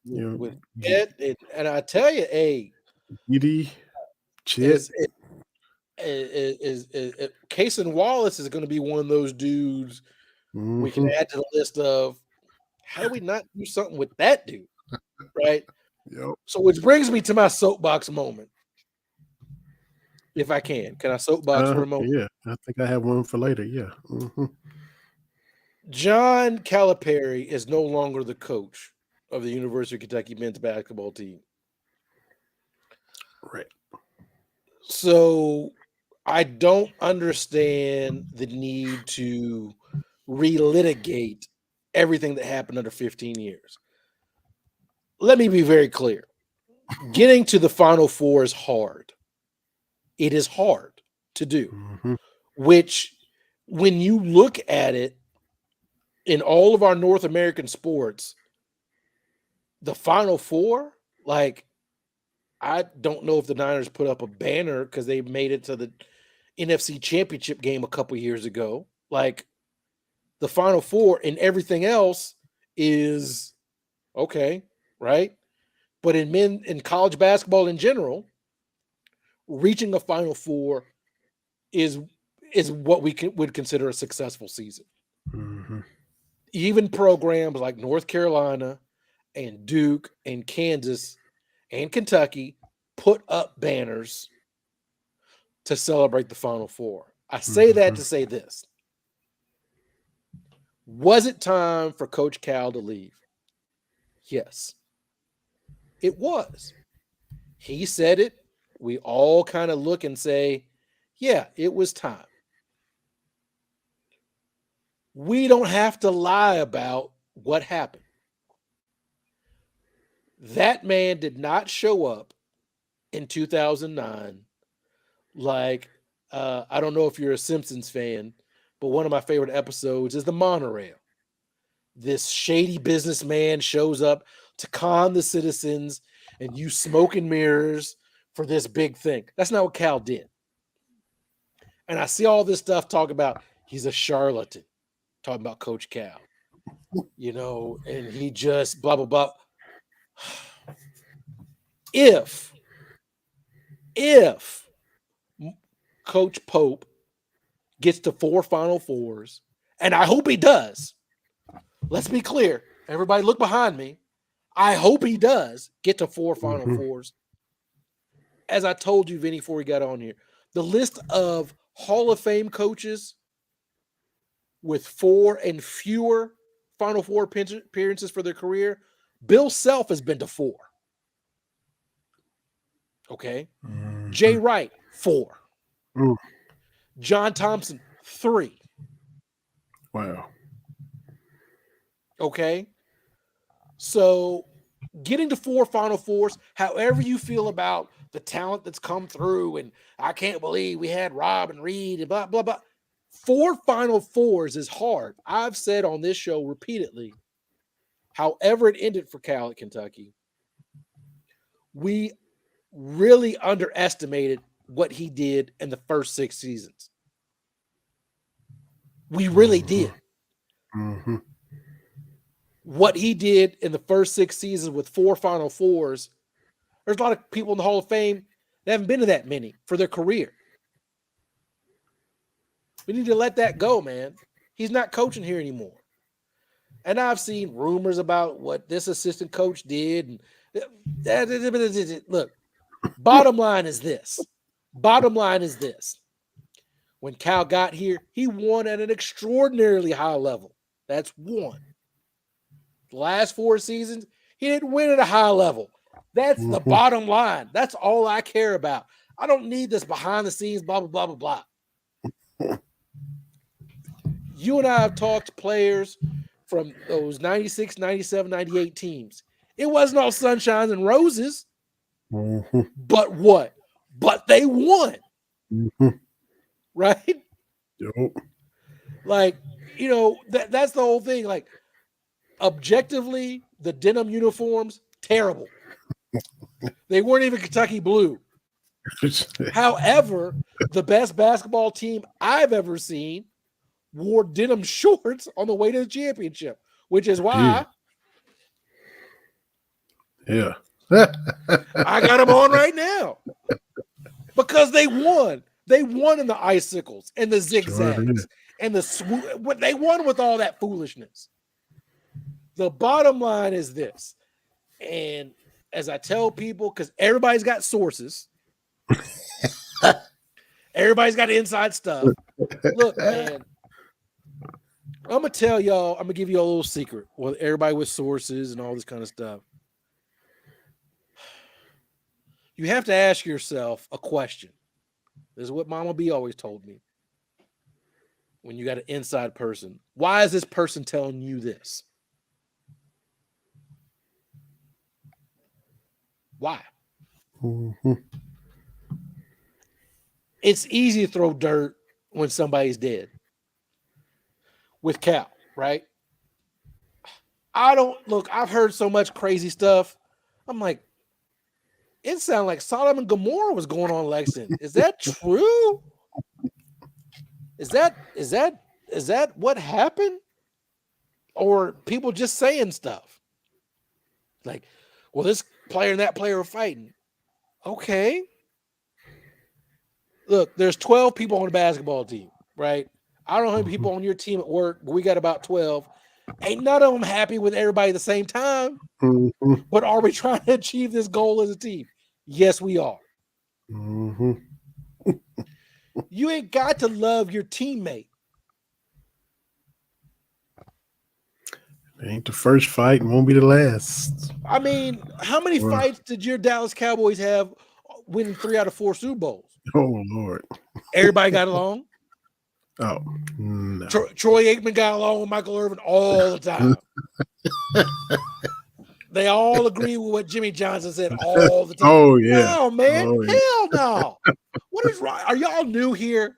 Chet, and I tell you, hey, Edie, Chet. is Cason Wallace is going to be one of those dudes we can add to the list of how do we not do something with that dude, right? Yep. So which brings me to my soapbox moment. If I can I soapbox for a moment? Yeah, I think I have one for later. Yeah. Mm-hmm. John Calipari is no longer the coach of the University of Kentucky men's basketball team. Right. So I don't understand the need to relitigate everything that happened under 15 years. Let me be very clear. Getting to the Final Four is hard. It is hard to do, which when you look at it in all of our North American sports, the Final Four, like, I don't know if the Niners put up a banner because they made it to the NFC Championship game a couple years ago. Like, the Final Four and everything else is okay, right? But in college basketball in general, reaching a Final Four is what we would consider a successful season. Mm-hmm. Even programs like North Carolina and Duke and Kansas and Kentucky put up banners to celebrate the Final Four. I say that to say this. Was it time for Coach Cal to leave? Yes, it was. He said it. We all kind of look and say, yeah, it was time. We don't have to lie about what happened. That man did not show up in 2009 like, I don't know if you're a Simpsons fan, but one of my favorite episodes is the monorail. This shady businessman shows up to con the citizens and use smoke and mirrors for this big thing. That's not what Cal did. And I see all this stuff talk about he's a charlatan, talking about Coach Cal, and he just blah, blah, blah. If Coach Pope gets to 4 Final Fours, and I hope he does, let's be clear. Everybody look behind me. I hope he does get to 4 Final Fours. As I told you, Vinny, before we got on here, the list of Hall of Fame coaches with 4 and fewer Final Four appearances for their career, Bill Self has been to 4. Okay. Jay Wright, 4. John Thompson, 3. Wow. Okay. So getting to 4 Final Fours, however you feel about the talent that's come through, and I can't believe we had Rob and Reed and blah, blah, blah. 4 Final Fours is hard. I've said on this show repeatedly, however it ended for Cal at Kentucky, we really underestimated what he did in the first 6 seasons. We really did. What he did in the first 6 seasons with 4 Final Fours, there's a lot of people in the Hall of Fame that haven't been to that many for their career. We need to let that go, man. He's not coaching here anymore. And I've seen rumors about what this assistant coach did. And look, bottom line is this. When Cal got here, he won at an extraordinarily high level. That's one. The last 4 seasons, he didn't win at a high level. That's the bottom line. That's all I care about. I don't need this behind the scenes, blah, blah, blah, blah, blah. You and I have talked to players from those 96, 97, 98 teams. It wasn't all sunshines and roses, Mhm. but what? But they won, Mhm. right? Yup. Like, that's the whole thing. Like, objectively, the denim uniforms, terrible. They weren't even Kentucky blue. However, the best basketball team I've ever seen wore denim shorts on the way to the championship, which is why Yeah. I got them on right now. Because they won. They won in the icicles and the Sure did. zigzags and the swoop. They won with all that foolishness. The bottom line is this. And as I tell people, because everybody's got sources, everybody's got inside stuff. Look, man, I'm going to tell y'all, I'm going to give you a little secret with everybody with sources and all this kind of stuff. You have to ask yourself a question. This is what Mama B always told me. When you got an inside person, why is this person telling you this? Why? Mhm. It's easy to throw dirt when somebody's dead. With Cal, right? I've heard so much crazy stuff. I'm like, it sounded like Sodom and Gomorrah was going on in Lexington. Is that true? Is that what happened? Or people just saying stuff? Like, well, this player and that player are fighting. Okay. Look, there's 12 people on the basketball team, right? I don't know how many people on your team at work, but we got about 12. Ain't none of them happy with everybody at the same time. Mhm. But are we trying to achieve this goal as a team? Yes, we are. Mhm. You ain't got to love your teammate. Ain't the first fight and won't be the last. I mean, how many Well, fights did your Dallas Cowboys have winning 3 out of 4 Super Bowls? oh Lord. Everybody got along. Oh no. Troy Aikman got along with Michael Irvin all the time. They all agree with what Jimmy Johnson said all the time. Oh yeah. No, man. Oh, yeah. Hell no. What is wrong? Are y'all new here?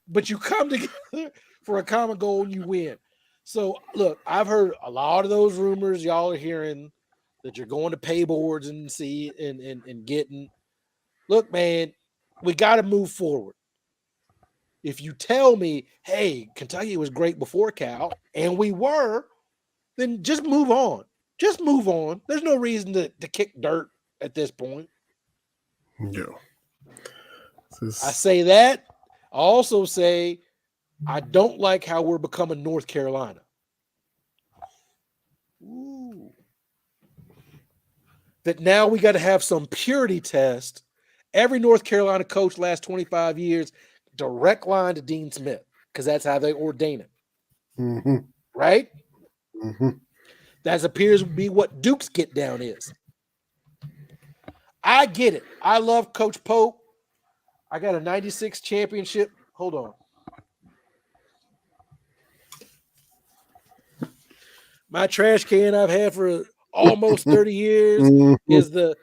But you come together for a common goal and you win. So look, I've heard a lot of those rumors y'all are hearing that you're going to pay boards and see and getting. Look, man, we got to move forward. If you tell me, hey, Kentucky was great before Cal, and we were, then just move on. Just move on. There's no reason to kick dirt at this point. Yeah. I say that. I also say I don't like how we're becoming North Carolina. Ooh. That now we got to have some purity test. Every North Carolina coach last 25 years, direct line to Dean Smith, because that's how they ordain it. Mm-hmm. Right? Mm-hmm. That appears to be what Duke's get down is. I get it. I love Coach Pope. I got a 96 championship. Hold on. My trash can I've had for almost 30 years is there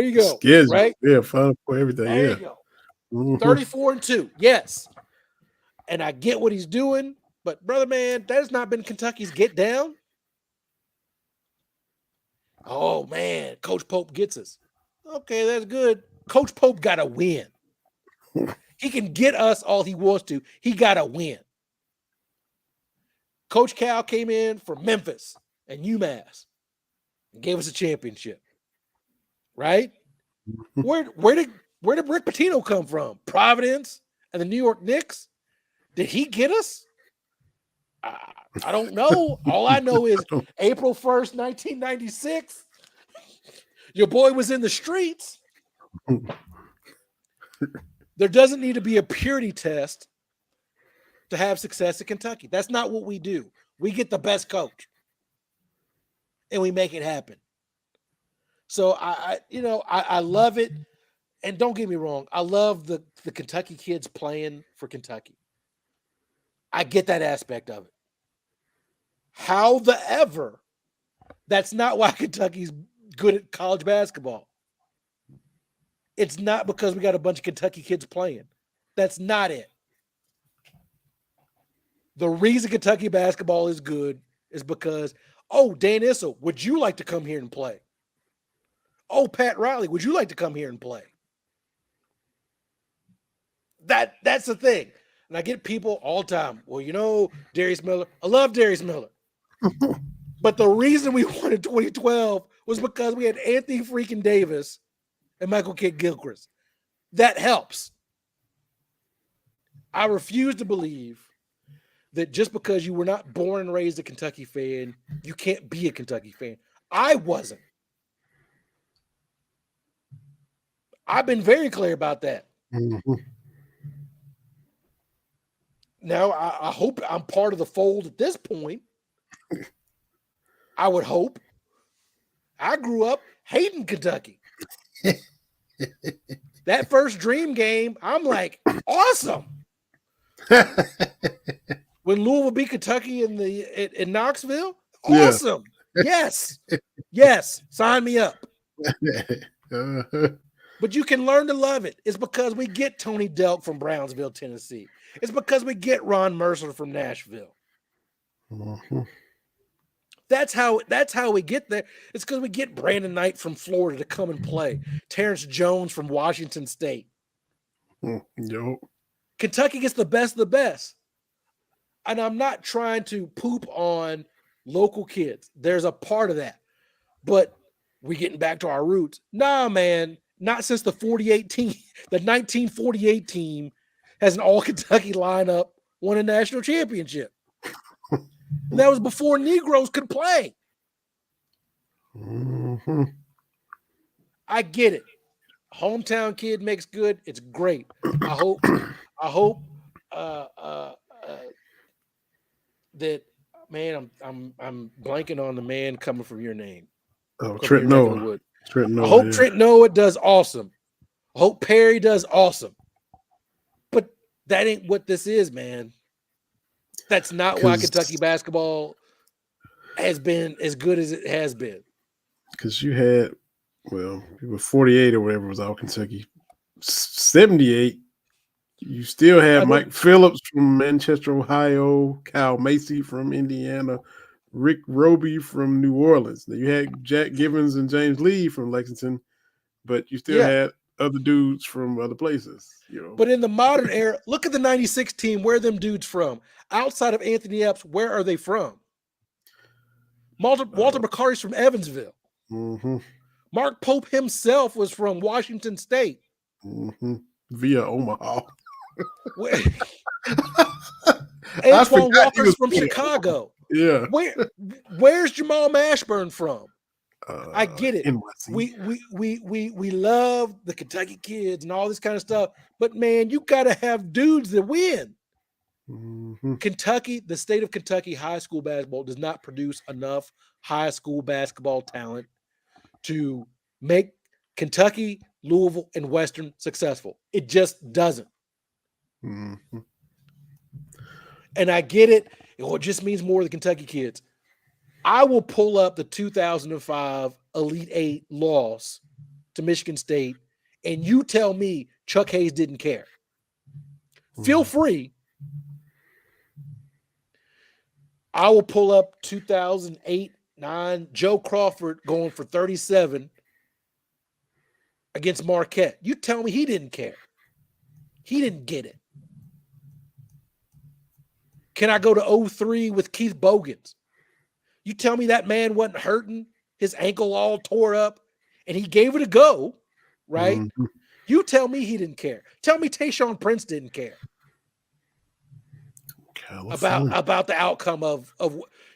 you go. Schedule. Right? Yeah, fun for everything. There Yeah. you go. Mm-hmm. 34-2. Yes. And I get what he's doing, but brother man, that has not been Kentucky's get down. Oh man, Coach Pope gets us. Okay, that's good. Coach Pope got to win. He can get us all he wants to. He got to win. Coach Cal came in from Memphis and UMass and gave us a championship. Right? Where did Rick Pitino come from? Providence and the New York Knicks? Did he get us? I don't know. All I know is April 1st, 1996. Your boy was in the streets. There doesn't need to be a purity test to have success at Kentucky. That's not what we do. We get the best coach and we make it happen. So I love it. And don't get me wrong, I love the Kentucky kids playing for Kentucky. I get that aspect of it. However, that's not why Kentucky's good at college basketball. It's not because we got a bunch of Kentucky kids playing. That's not it. The reason Kentucky basketball is good is because, oh, Dan Issel, would you like to come here and play? Oh, Pat Riley, would you like to come here and play? That's the thing. And I get people all the time. Well, you know, Darius Miller. I love Darius Miller. But the reason we won in 2012 was because we had Anthony freaking Davis and Michael Kidd Gilchrist. That helps. I refuse to believe that just because you were not born and raised a Kentucky fan, you can't be a Kentucky fan. I wasn't. I've been very clear about that. Mm-hmm. Now, I hope I'm part of the fold at this point. I would hope. I grew up hating Kentucky. That first Dream game, I'm like, awesome. When Louisville beat Kentucky in Knoxville, awesome. Yeah. Yes. Sign me up. But you can learn to love it. It's because we get Tony Delk from Brownsville, Tennessee. It's because we get Ron Mercer from Nashville. Mm-hmm. That's how we get there. It's because we get Brandon Knight from Florida to come and play. Terrence Jones from Washington State. Yo. Kentucky gets the best of the best. And I'm not trying to poop on local kids. There's a part of that. But we getting back to our roots. Nah, man. Not since the 1948 team has an all-Kentucky lineup, won a national championship. And that was before Negroes could play. Mm-hmm. I get it. Hometown kid makes good. It's great. I hope that, man, I'm blanking on the man coming from your name. Oh, Trent Noah. I hope Trent Noah does awesome. I hope Perry does awesome. But that ain't what this is, man. That's not why Kentucky basketball has been as good as it has been. Because you had, well, 48 or whatever was all Kentucky. 78, you still had Mike Phillips from Manchester, Ohio, Kyle Macy from Indiana, Rick Roby from New Orleans. Now you had Jack Givens and James Lee from Lexington, but you still had other dudes from other places. You know. But in the modern era, look at the 96 team. Where are them dudes from? Outside of Anthony Epps, where are they from? Walter McCarty's from Evansville. Mm-hmm. Mark Pope himself was from Washington State. Mm-hmm. Via Omaha. Antoine Walker's from Chicago. Yeah. Where's Jamal Mashburn from? I get it. NYC. We love the Kentucky kids and all this kind of stuff, but man, you got to have dudes that win. Mm-hmm. Kentucky, the state of Kentucky high school basketball does not produce enough high school basketball talent to make Kentucky, Louisville, and Western successful. It just doesn't. Mm-hmm. And I get it. It just means more of the Kentucky kids. I will pull up the 2005 Elite Eight loss to Michigan State, and you tell me Chuck Hayes didn't care. Feel free. I will pull up 2008-9 Joe Crawford going for 37 against Marquette. You tell me he didn't care. He didn't get it. Can I go to 03 with Keith Bogans? You tell me that man wasn't hurting, his ankle all tore up, and he gave it a go, right? Mm-hmm. You tell me he didn't care. Tell me Tayshaun Prince didn't care about the outcome of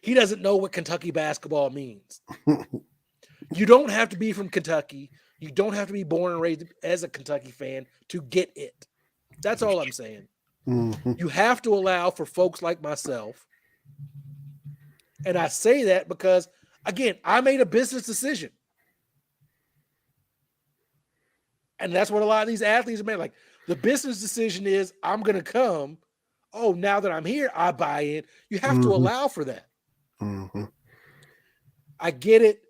he doesn't know what Kentucky basketball means. You don't have to be from Kentucky. You don't have to be born and raised as a Kentucky fan to get it. That's all I'm saying. Mm-hmm. You have to allow for folks like myself. And I say that because, again, I made a business decision. And that's what a lot of these athletes are made. Like, the business decision is I'm going to come oh, now that I'm here, I buy in. You have to allow for that. I get it.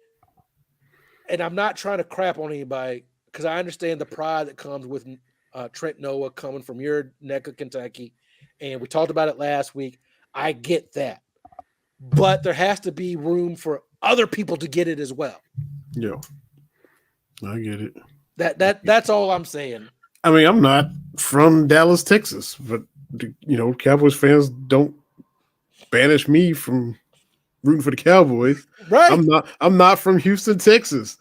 And I'm not trying to crap on anybody because I understand the pride that comes with Trent Noah coming from your neck of Kentucky. And we talked about it last week. I get that. But there has to be room for other people to get it as well. Yeah. I get it. That's all I'm saying. I mean, I'm not from Dallas, Texas, but Cowboys fans don't banish me from rooting for the Cowboys. Right. I'm not from Houston, Texas,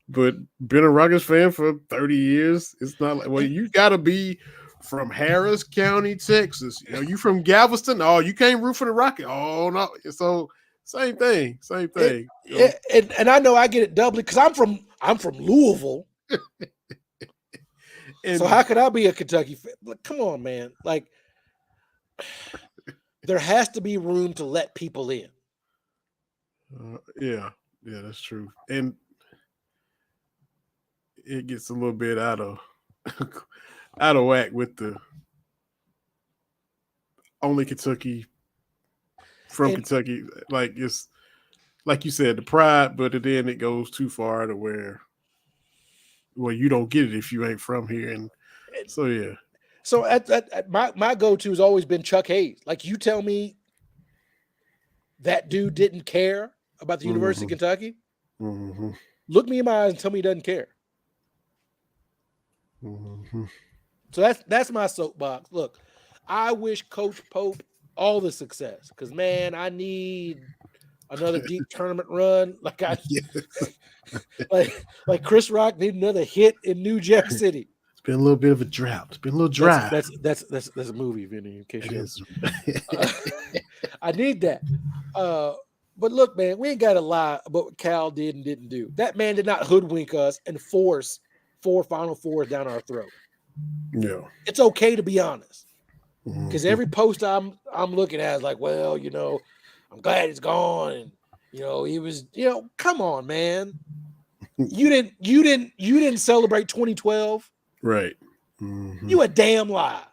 but been a Rockets fan for 30 years. It's not like, well, you got to be from Harris County, Texas. You from Galveston? Oh, you can't root for the Rockets. Oh no. So same thing. And I know I get it doubly because I'm from Louisville. So how could I be a Kentucky fan? Like, come on, man. Like, there has to be room to let people in. Yeah, that's true. And it gets a little bit out of whack with the only Kentucky from Kentucky. Like, it's like you said, the pride, but then it goes too far to where, well, you don't get it if you ain't from here. And so, yeah. So my go-to has always been Chuck Hayes. Like, you tell me that dude didn't care about the University of Kentucky, look me in my eyes and tell me he doesn't care. So that's my soapbox. Look, I wish Coach Pope all the success because, man, I need another deep tournament run. Like like Chris Rock need another hit in New Jack City. It's been a little bit of a drought. It's been a little dry. That's a movie, Vinny. In case I need that. But look, man, we ain't got to lie about what Cal did and didn't do. That man did not hoodwink us and force 4 Final Fours down our throat. Yeah, it's okay to be honest. Because every post I'm looking at is like, well, I'm glad he's gone, and he was, come on, man. You didn't celebrate 2012, right? You a damn lie.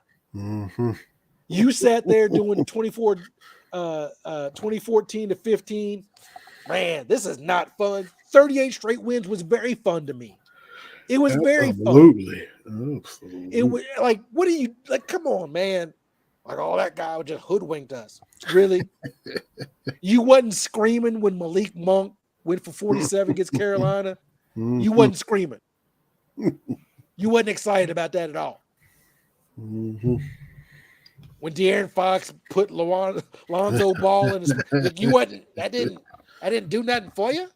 You sat there doing 2014 to 15. Man, this is not fun. 38 straight wins was very fun to me. It was very fun. Absolutely. It was like, what are you like? Come on, man. Like, oh, that guy just hoodwinked us. Really? You wasn't screaming when Malik Monk went for 47 against Carolina. You wasn't screaming. You wasn't excited about that at all. When De'Aaron Fox put Lonzo Ball in his, like, you wasn't. That didn't do nothing for you.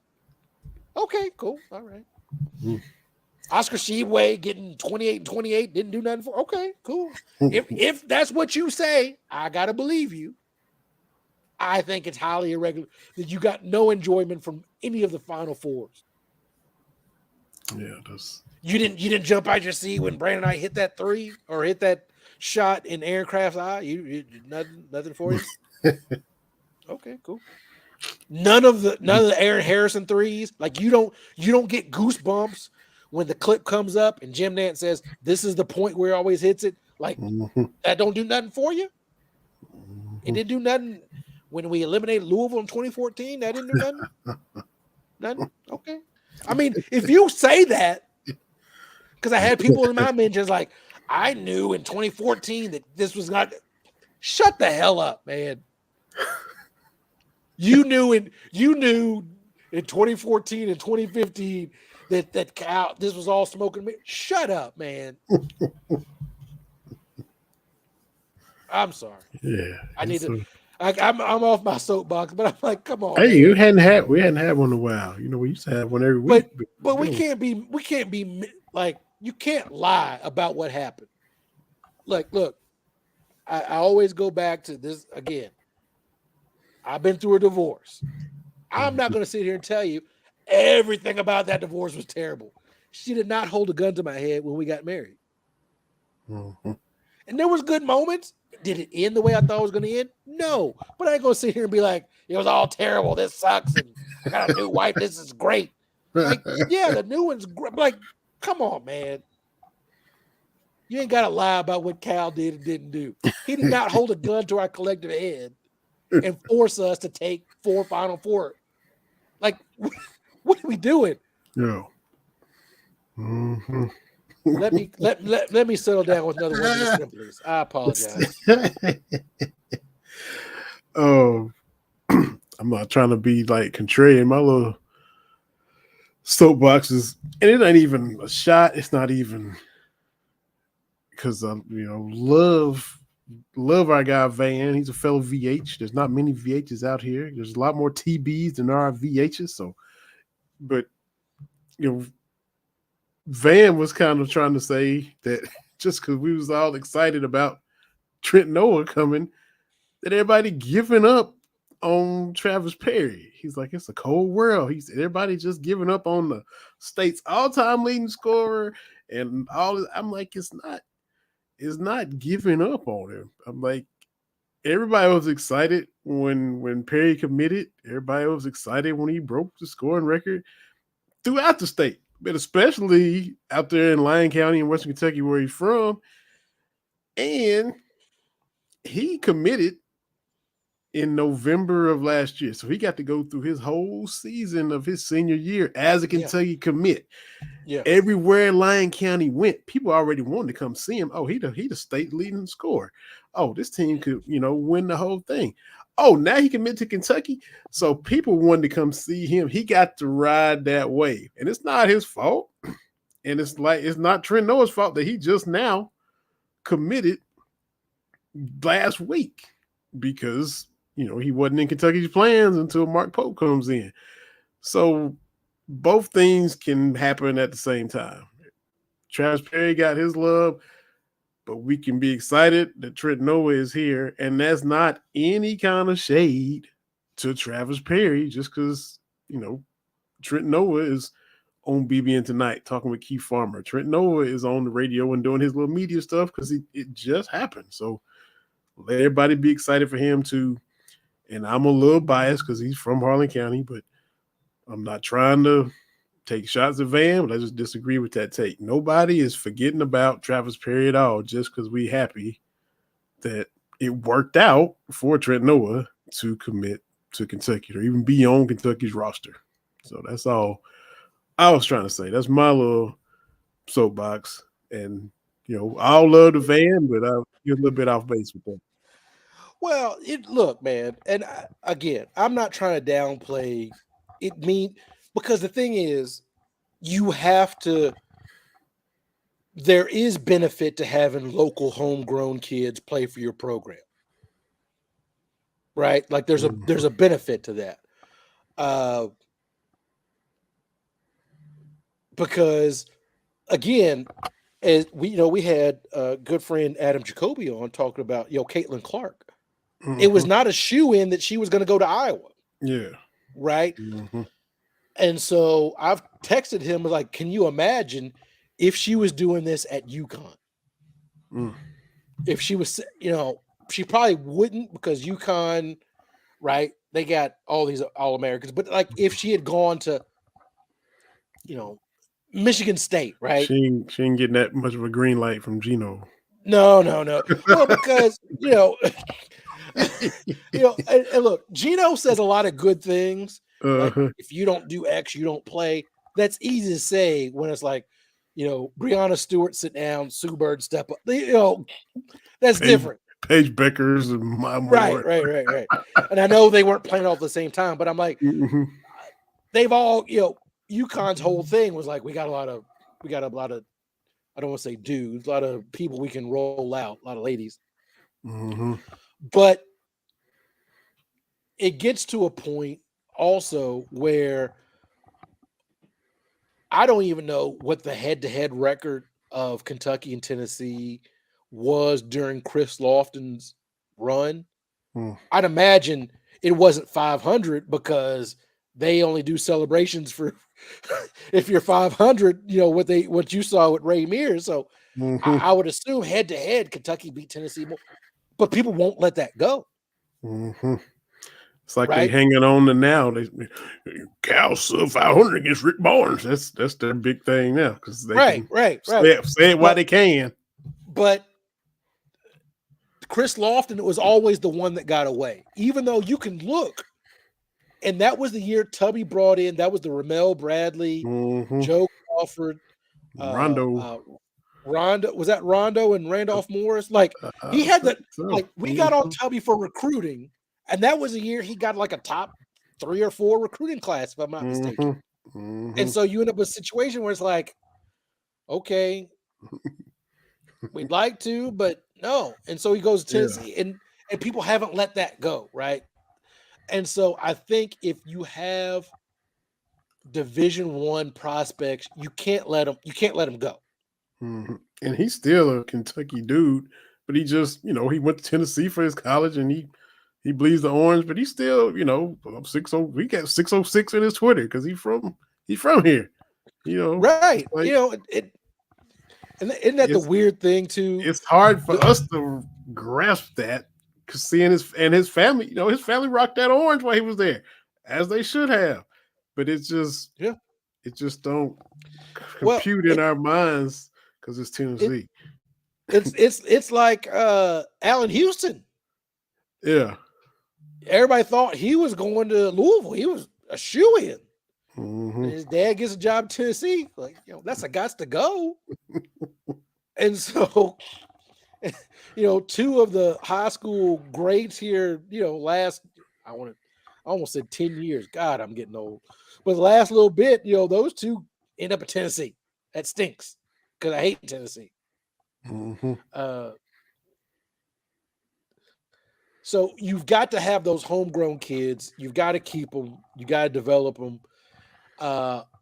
Okay, cool, all right. Oscar Tshiebwe getting 28 and 28 didn't do nothing for. Okay, cool. If that's what you say, I gotta believe you. I think it's highly irregular that you got no enjoyment from any of the Final Fours. Yeah, that's. You didn't jump out your seat when Brandon and I hit that three or hit that shot in Aaron Craft's eye. You nothing for you. Okay, cool. None of the Aaron Harrison threes. Like, you don't get goosebumps when the clip comes up and Jim Nantz says, this is the point where he always hits it. Like, that don't do nothing for you. It didn't do nothing when we eliminated Louisville in 2014. That didn't do nothing. Nothing. Okay. I mean, if you say that, because I had people in my mentions like, I knew in 2014 that this was not. Shut the hell up, man. You knew in 2014 and 2015 that this was all smoking. Shut up, man. I'm sorry. Yeah, I need to. I'm off my soapbox, but I'm like, come on. Hey, man. we hadn't had one in a while. We used to have one every week. But we can't be like, you can't lie about what happened. Like, look, I always go back to this again. I've been through a divorce. I'm not going to sit here and tell you everything about that divorce was terrible. She did not hold a gun to my head when we got married. And there was good moments. Did it end the way I thought it was going to end? No. But I ain't going to sit here and be like, it was all terrible. This sucks. And I got a new wife. This is great. Like, yeah, the new one's great. Like, come on, man. You ain't got to lie about what Cal did and didn't do. He did not hold a gun to our collective head and force us to take 4 Final Four. Like, what are we doing? Yeah. Mm-hmm. Let me settle down with another one of the assemblies. I apologize. Oh, I'm not trying to be like contrarian. My little soapboxes, and it ain't even a shot. It's not even because love our guy Van. He's a fellow VH. There's not many VHs out here. There's a lot more TBs than there are VHs. So, but Van was kind of trying to say that just because we was all excited about Trent Noah coming, that everybody giving up on Travis Perry. He's like, it's a cold world. Everybody just giving up on the state's all-time leading scorer and all. I'm like, it's not giving up on him. I'm like, everybody was excited when Perry committed. Everybody was excited when he broke the scoring record throughout the state, but especially out there in Lyon County in Western Kentucky where he's from. And he committed in November of last year. So he got to go through his whole season of his senior year as a Kentucky commit. Yeah. Everywhere Lyon County went, people already wanted to come see him. Oh, he the state leading scorer. Oh, this team could, win the whole thing. Oh, now he committed to Kentucky. So people wanted to come see him. He got to ride that wave. And it's not his fault. And it's not Trent Noah's fault that he just now committed last week because he wasn't in Kentucky's plans until Mark Pope comes in. So both things can happen at the same time. Travis Perry got his love, but we can be excited that Trent Noah is here. And that's not any kind of shade to Travis Perry just because, Trent Noah is on BBN Tonight talking with Keith Farmer. Trent Noah is on the radio and doing his little media stuff because it just happened. So let everybody be excited for him too. And I'm a little biased because he's from Harlan County, but I'm not trying to take shots at Van, but I just disagree with that take. Nobody is forgetting about Travis Perry at all just because we happy that it worked out for Trent Noah to commit to Kentucky or even be on Kentucky's roster. So that's all I was trying to say. That's my little soapbox. And, I'll love the Van, but I'll get a little bit off base with that. Well, look, man, and again, I'm not trying to downplay it. Because the thing is, there is benefit to having local homegrown kids play for your program, right? Like there's a benefit to that, because again, as we had a good friend Adam Jacoby on talking about Caitlin Clark. Mm-hmm. It was not a shoe-in that she was going to go to Iowa. Yeah. Right? Mm-hmm. And so I've texted him like, can you imagine if she was doing this at UConn? Mm. If she was, she probably wouldn't because UConn, right? They got all these All-Americans. But like if she had gone to, Michigan State, right? She ain't getting that much of a green light from Gino. No. Well, because, and look, Gino says a lot of good things. Like if you don't do X, you don't play. That's easy to say when it's like, Breonna Stewart sit down, Sue Bird step up. That's different. Paige Beckers and my right. And I know they weren't playing all at the same time, but I'm like, they've all, UConn's whole thing was like, we got a lot of, I don't want to say dudes, a lot of people we can roll out, a lot of ladies. Mm-hmm. But it gets to a point also where I don't even know what the head-to-head record of Kentucky and Tennessee was during Chris Lofton's run. I'd imagine it wasn't 500 because they only do celebrations for if you're 500, what you saw with Ray Mears. So I would assume head-to-head Kentucky beat Tennessee more, but people won't let that go. Mm-hmm. It's like they hanging on to now. They Cal sub 500 against Rick Barnes. That's their big thing now because they right. Say it while they can. But Chris Lofton was always the one that got away, even though you can look. And that was the year Tubby brought in. That was the Ramel Bradley, Joe Crawford, Rondo. Rondo. Was that Rondo and Randolph Morris? Like he had the we got on Tubby for recruiting, and that was a year he got like a top 3 or 4 recruiting class, if I'm not mistaken. And so you end up with a situation where it's like, okay, we'd like to, but no. And so he goes to Tennessee, and people haven't let that go, right? And so I think if you have Division I prospects, you can't let them go. And he's still a Kentucky dude, but he just, he went to Tennessee for his college, and he bleeds the orange, but he's still, 60. We got 606 in his Twitter because he's from here, right? Like, and isn't that the weird thing too? It's hard for us to grasp that. Because seeing his family, his family rocked that orange while he was there, as they should have. But it's just, it just don't compute in our minds because it's Tennessee. It's like Allen Houston. Yeah, everybody thought he was going to Louisville. He was a shoo-in. His dad gets a job in Tennessee. Like, that's a gots to go. And so. 2 of the high school greats here, last, I almost said 10 years. God, I'm getting old. But the last little bit, those 2 end up at Tennessee. That stinks because I hate Tennessee. So you've got to have those homegrown kids. You've got to keep them. You got to develop them.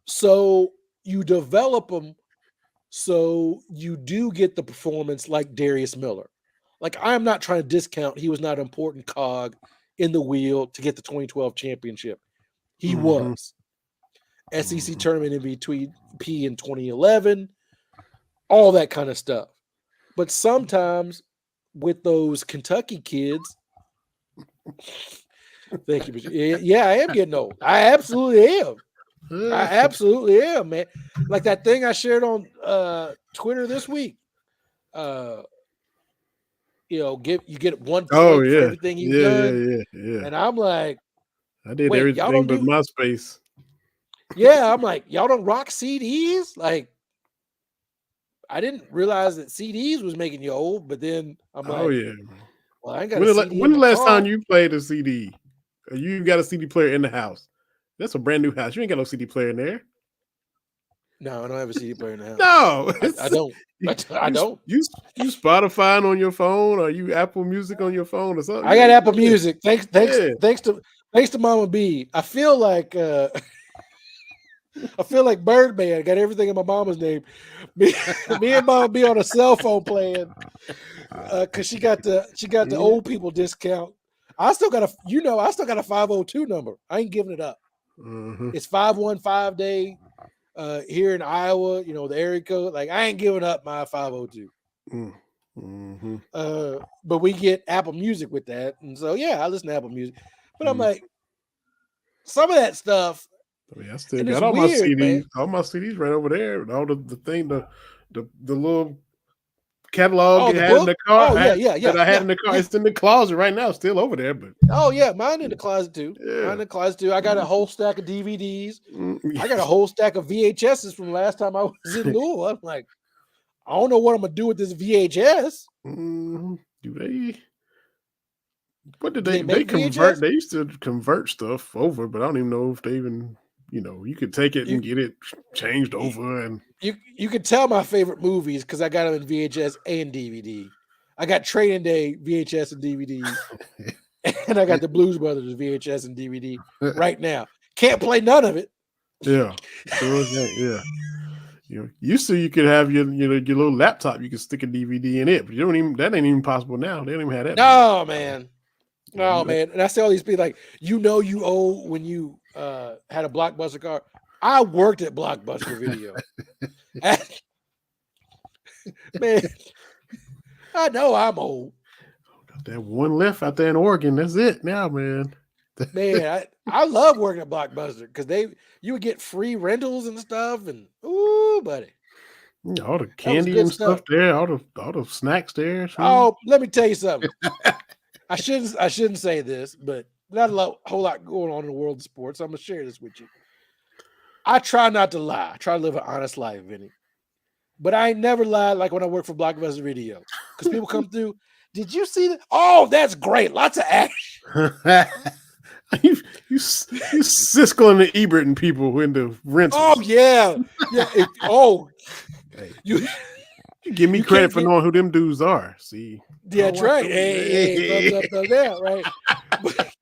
So you develop them so you do get the performance like Darius Miller. Like, I'm not trying to discount he was not an important cog in the wheel to get the 2012 championship. He was. SEC tournament MVP in 2011, all that kind of stuff. But sometimes with those Kentucky kids, thank you. Yeah, I am getting old. I absolutely am, man. Like that thing I shared on Twitter this week. You get 1 point for everything you've done. Yeah. And I'm like, I did everything but MySpace. Yeah, I'm like, y'all don't rock CDs? Like, I didn't realize that CDs was making you old, but then I'm like, well, I ain't got a CD. When the last time you played a CD? You got a CD player in the house? That's a brand new house. You ain't got no CD player in there. No, I don't have a CD player in the house. No, I don't. I don't. You Spotify on your phone, or you Apple Music on your phone, or something? I got Apple Music. Thanks to Mama B. I feel like Birdman. I got everything in my mama's name. Me and Mama B on a cell phone plan because she got the old people discount. I still got a 502 number. I ain't giving it up. It's 515 day here in Iowa. The area code. Like, I ain't giving up my 502. But we get Apple Music with that, and so I listen to Apple Music. But I'm like, some of that stuff. I mean, I still got all my CDs. Man. All my CDs right over there. And all the little catalog you had in the car. That I had in the car. It's in the closet right now, still over there. But mine in the closet too. I got a whole stack of DVDs. I got a whole stack of VHSs from last time I was in Louisville. I'm like, I don't know what I'm gonna do with this VHS. Do they? What did they convert? VHS? They used to convert stuff over, but I don't even know if they even. You could take it and get it changed over, and you could tell my favorite movies because I got them in VHS and DVD. I got Training Day VHS and DVD, and I got the Blues Brothers VHS and DVD right now. Can't play none of it. Yeah. Used to you could have your little laptop. You could stick a DVD in it, but that ain't even possible now. They don't even have that. No, man. No, man. And I see all these people like, you owe when you had a Blockbuster card. I worked at Blockbuster Video. Man, I know I'm old. Got that one left out there in Oregon. That's it now, man. Man, I love working at Blockbuster because you would get free rentals and stuff. And ooh, buddy. Yeah, all the That was candy good and stuff stuff. there, all the snacks there. Too. Oh, let me tell you something. I shouldn't say this, but not whole lot going on in the world of sports. I'm gonna share this with you. I try not to lie. I try to live an honest life, Vinny. But I ain't never lied like when I worked for Blockbuster Video. Because people come through, did you see that? Oh, that's great. Lots of action. you Siskel and the Ebert and people in the Oh, rentals. yeah. Yeah. Hey, You you give me you credit can't for get knowing who them dudes are. See, yeah, that's watch right. them. Hey, thumbs up, thumbs down, right? But,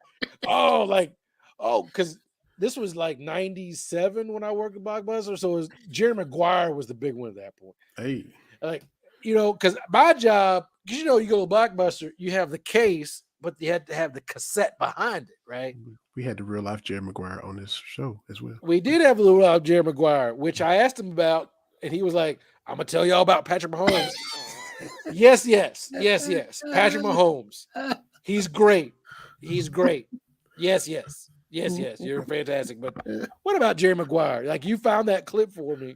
because this was like 97 when I worked at Blockbuster. So Jerry Maguire was the big one at that point. Hey, Like, because my job, because you go to Blockbuster, you have the case, but you had to have the cassette behind it, right? we had the real life Jerry Maguire on this show as well. We did have a little Jerry Maguire, which I asked him about, and he was like, I'm gonna tell y'all about Patrick Mahomes. Yes, yes, yes, yes. Patrick Mahomes. He's great. He's great. Yes, yes. Yes, yes. You're fantastic. But what about Jerry Maguire? Like, you found that clip for me,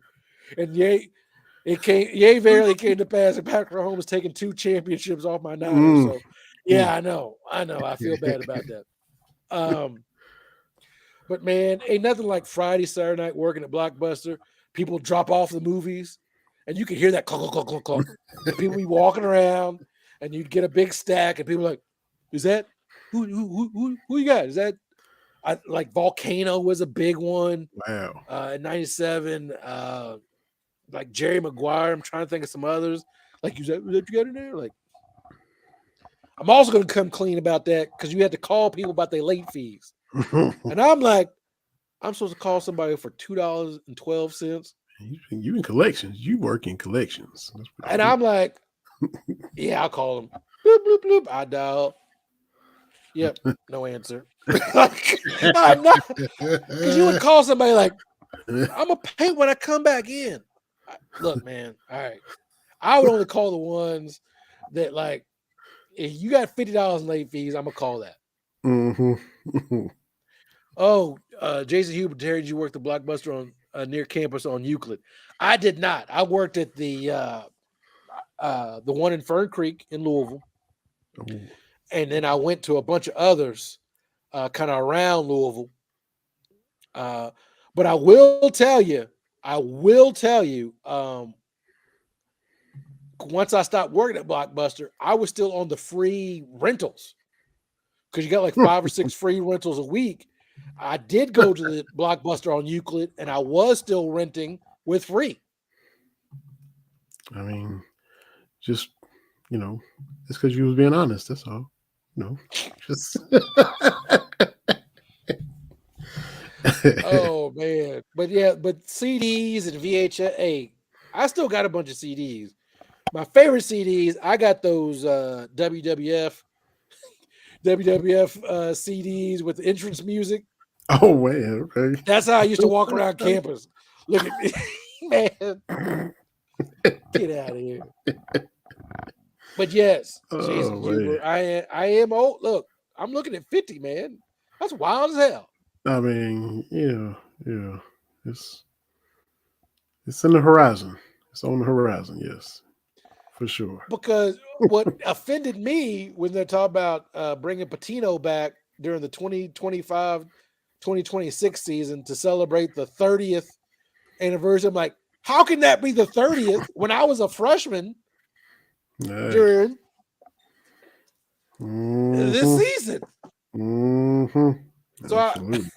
and verily came to pass, and Patrick Mahomes taking 2 championships off my Niners. Mm, So mm. yeah, I know. I feel bad about that. But man, ain't nothing like Friday, Saturday night working at Blockbuster. People drop off the movies, and you can hear that clunk, clunk, clunk, clunk. And people be walking around, and you'd get a big stack, and people are like, "Is that who you got? Is that?" Like Volcano was a big one Wow. in '97. Like Jerry Maguire. I'm trying to think of some others. Like, is that you got in there? Like, I'm also going to come clean about that because you had to call people about their late fees, and I'm like, I'm supposed to call somebody for $2.12, you in collections. You work in collections. That's what and you I'm like, yeah, I'll call them. Bloop bloop bloop. I dial. Yep, no answer. Like, I'm not, because you would do. call somebody like, I'm gonna pay when I come back in. Look, man. All right, I would only call the ones that, like, if you got $50 in late fees, I'm gonna call that. Mm-hmm. Oh, Jason Huber, Terry, did you work the Blockbuster on near campus on Euclid? I did not. I worked at the one in Fern Creek in Louisville, Ooh. and then I went to a bunch of others, kind of around Louisville. Uh, but I will tell you, once I stopped working at Blockbuster, I was still on the free rentals because you got like 5 or 6 free rentals a week. I did go to the Blockbuster on Euclid, and I was still renting with free. I mean, just it's because you was being honest. That's all. Just Oh man, but yeah, but CDs and VHS. Hey, I still got a bunch of CDs. My favorite CDs, I got those WWF CDs with entrance music. oh man, okay. That's how I used to walk around campus. Look at me, man. Get out of here. But yes, Jason Oh man. Huber, I am old. Look, I'm looking at 50, man. That's wild as hell. I mean, yeah. It's it's in the horizon. It's on the horizon. Yes, for sure. Because what offended me when they're talking about bringing Patino back during the 2026 season to celebrate the 30th anniversary, I'm like, how can that be the 30th when I was a freshman Hey. during this Mm-hmm. season? Mm-hmm. So Absolutely.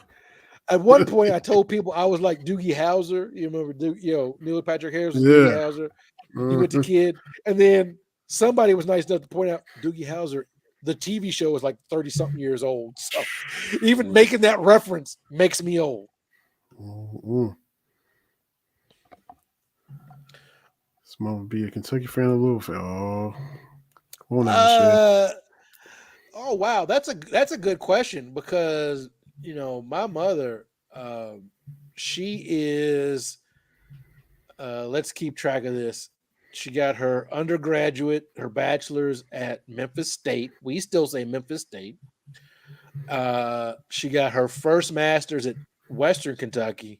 at one point, I told people I was like Doogie Howser. You remember, Neil Patrick Harris was Doogie Yeah. Howser. He went to Mhm. Kid, and then somebody was nice enough to point out Doogie Howser. The TV show was like 30-something years old. So even making that reference makes me old. Mhm. This mama be a Kentucky fan of Louisville. Oh, come on now, Michelle. Uh oh wow, that's a good question because my mother, she is. Let's keep track of this. She got her undergraduate, her bachelor's at Memphis State. We still say Memphis State. She got her first master's at Western Kentucky,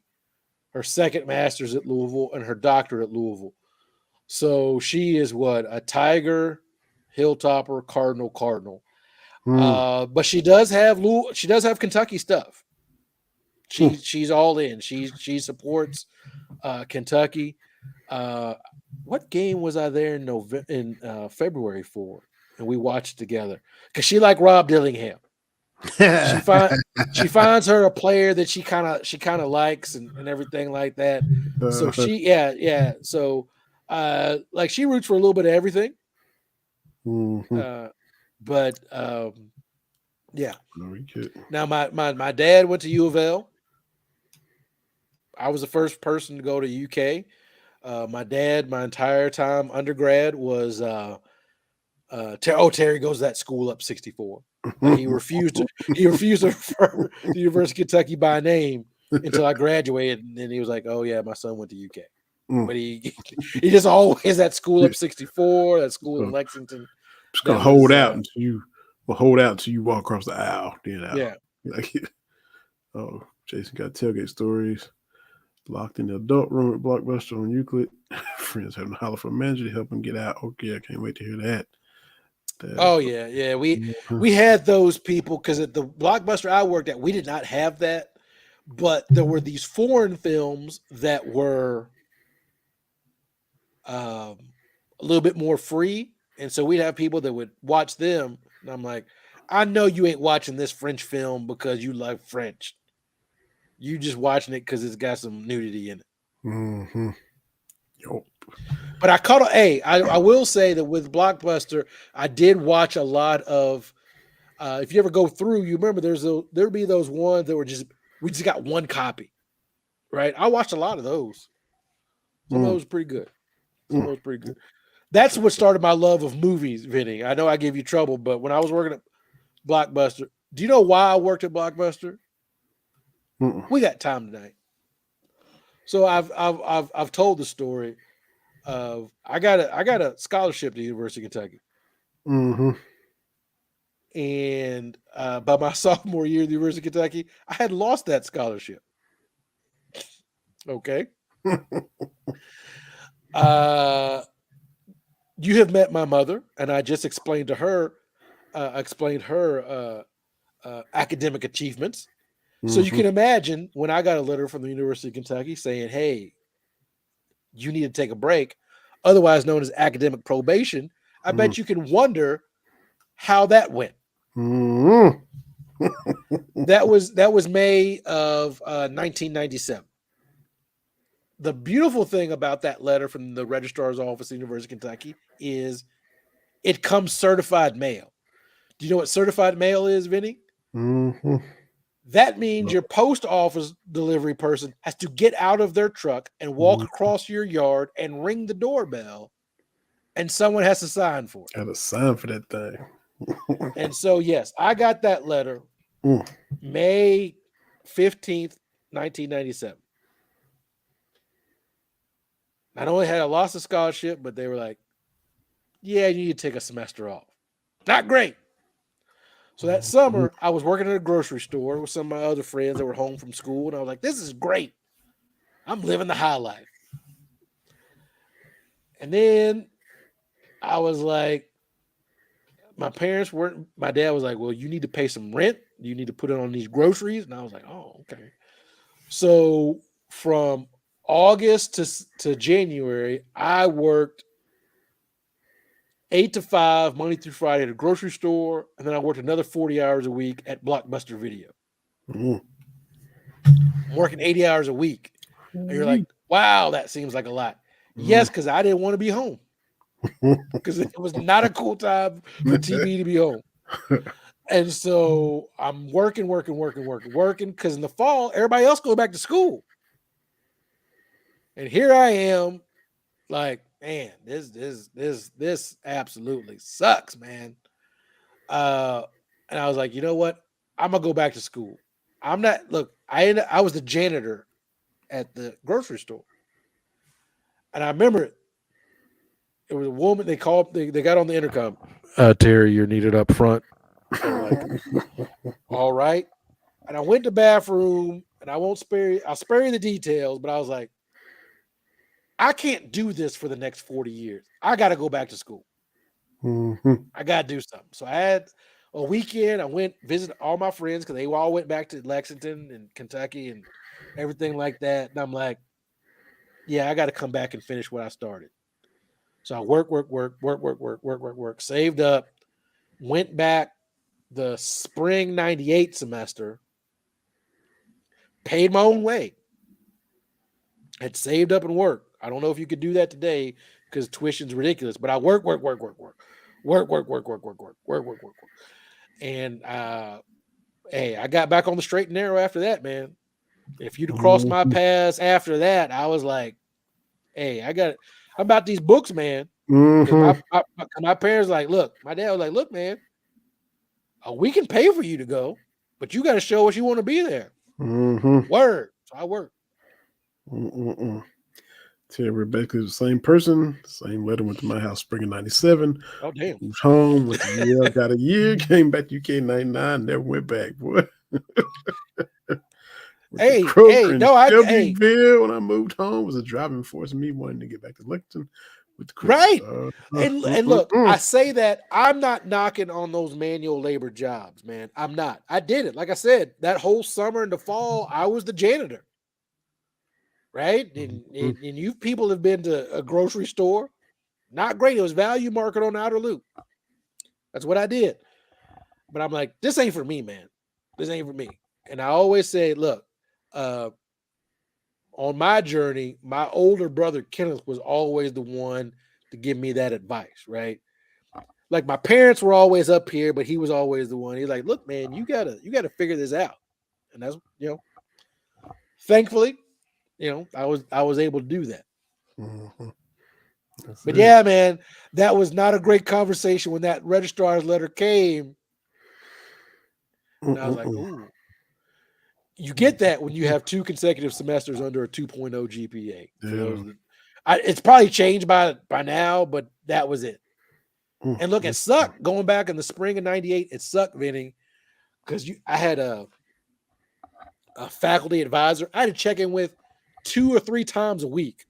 her second master's at Louisville, and her doctorate at Louisville. So she is what, a tiger, hilltopper, cardinal. Mm, But she does have Kentucky stuff. mm. She's all in. She supports Kentucky. Uh, what game was I there in February for? And we watched together because she like Rob Dillingham. She find she finds her a player that she kind of likes and everything like that. So uh, yeah. So like she roots for a little bit of everything. mhm. Uh, but yeah. No, we get. Now my dad went to U of L. I was the first person to go to UK. My dad, my entire time undergrad was Terry goes to that school up 64. Like he refused to refer to University of Kentucky by name until I graduated, and then he was like, "Oh yeah, my son went to UK." Mm. But he just always that school up 64, that school in So Lexington. just gonna That was hold out until you walk across the aisle. Then out. yeah. Like, oh, Jason got tailgate stories. Locked in the adult room at Blockbuster on Euclid. Friends having to holler for a manager to help him get out. Okay, I can't wait to hear that. Oh yeah. We Mhm. we had those people because at the Blockbuster I worked at, we did not have that, but there were these foreign films that were um, a little bit more free, and so we'd have people that would watch them. And I'm like, I know you ain't watching this French film because you love French. You just watching it because it's got some nudity in it. Mm-hmm. Yo. But I caught I will say that with Blockbuster, I did watch a lot of. If you ever go through, you remember there'd be those ones that were just we just got one copy, right? I watched a lot of those. Some of Mm, those pretty good. Some of mm, those pretty good. That's what started my love of movies, Vinny. I know I gave you trouble, but when I was working at Blockbuster, do you know why I worked at Blockbuster? mm, We got time tonight. So I've told the story of I got a scholarship to the University of Kentucky, mm-hmm. and by my sophomore year at the University of Kentucky, I had lost that scholarship. Okay, uh, you have met my mother, and I just explained her academic achievements. So you Mm-hmm. can imagine when I got a letter from the University of Kentucky saying, "Hey, you need to take a break," otherwise known as academic probation. I bet you can wonder how that went. Mm-hmm. That was May of 1997. The beautiful thing about that letter from the registrar's office at the University of Kentucky is it comes certified mail. Do you know what certified mail is, Vinny? Mm-hmm. That means your post office delivery person has to get out of their truck and walk across your yard and ring the doorbell, and someone has to sign for it. Got a sign for that thing. And so, yes, I got that letter Mm. May 15th, 1997. Not only had I lost a scholarship, but they were like, yeah, you need to take a semester off. Not great. So that Mhm. summer, I was working at a grocery store with some of my other friends that were home from school, and I was like, this is great. I'm living the high life. And then I was like, my dad was like, well, you need to pay some rent. You need to put it on these groceries. And I was like, oh, okay. So from August to January, I worked 8 to 5, Monday through Friday at a grocery store. And then I worked another 40 hours a week at Blockbuster Video. Mm. I'm working 80 hours a week. And you're like, Wee. wow, that seems like a lot. Mm. Yes, because I didn't want to be home. Because it was not a cool time for TB to be home. And so I'm working. Because in the fall, everybody else goes back to school. And here I am, like, man, this absolutely sucks, man. And I was like, you know what? I'm gonna go back to school. I'm not. Look, I was the janitor at the grocery store, and I remember it was a woman. They called. They got on the intercom. Terry, you're needed up front. I'm like, all right. And I went to the bathroom, and I won't spare you. I'll spare you the details, but I was like, I can't do this for the next 40 years. I got to go back to school. Mhm. I got to do something. So I had a weekend. I went visit all my friends because they all went back to Lexington and Kentucky and everything like that. And I'm like, yeah, I got to come back and finish what I started. So I work, saved up, went back the spring 98 semester, paid my own way, had saved up and worked. I don't know if you could do that today because tuition's ridiculous, but I work. And hey, I got back on the straight and narrow after that, man. If you'd have crossed my Mhm. paths after that, I was like, hey, I'm about these books, man. Because Mhm. my parents like, look, my dad was like, look, man, we can pay for you to go, but you got to show us you want to be there. Mhm. Word. So I work. Mm-mm-mm. Tell Rebecca the same person, same letter went to my house spring of 97. Oh, damn. Moved home, went to Yale, got a year, came back to UK in 99, never went back. Boy. Went to Kroger in No, Shelbyville when I moved home was a driving force in me wanting to get back to Lexington with the Kroger. right. And look, I Mm-mm-mm. say that I'm not knocking on those manual labor jobs, man. I'm not. I did it. Like I said, that whole summer and the fall, I was the janitor. Right. And you people have been to a grocery store. Not great. It was Value Market on the Outer Loop. That's what I did. But I'm like, this ain't for me, man. This ain't for me. And I always say, look, uh, on my journey, my older brother Kenneth was always the one to give me that advice, right? Like my parents were always up here, but he was always the one. He's like, look, man, you gotta figure this out. And that's thankfully, I was able to do that. Mhm. That's But it. yeah, man, that was not a great conversation when that registrar's letter came. And I was like, Mm-mm-mm. ooh, you get that when you have 2 consecutive semesters under a 2.0 GPA. For Yeah. those that it's probably changed by now, but that was it. And look, it Mm-mm. sucked going back in the spring of 98. It sucked, Vinny, because I had a faculty advisor I had to check in with 2 or 3 times a week.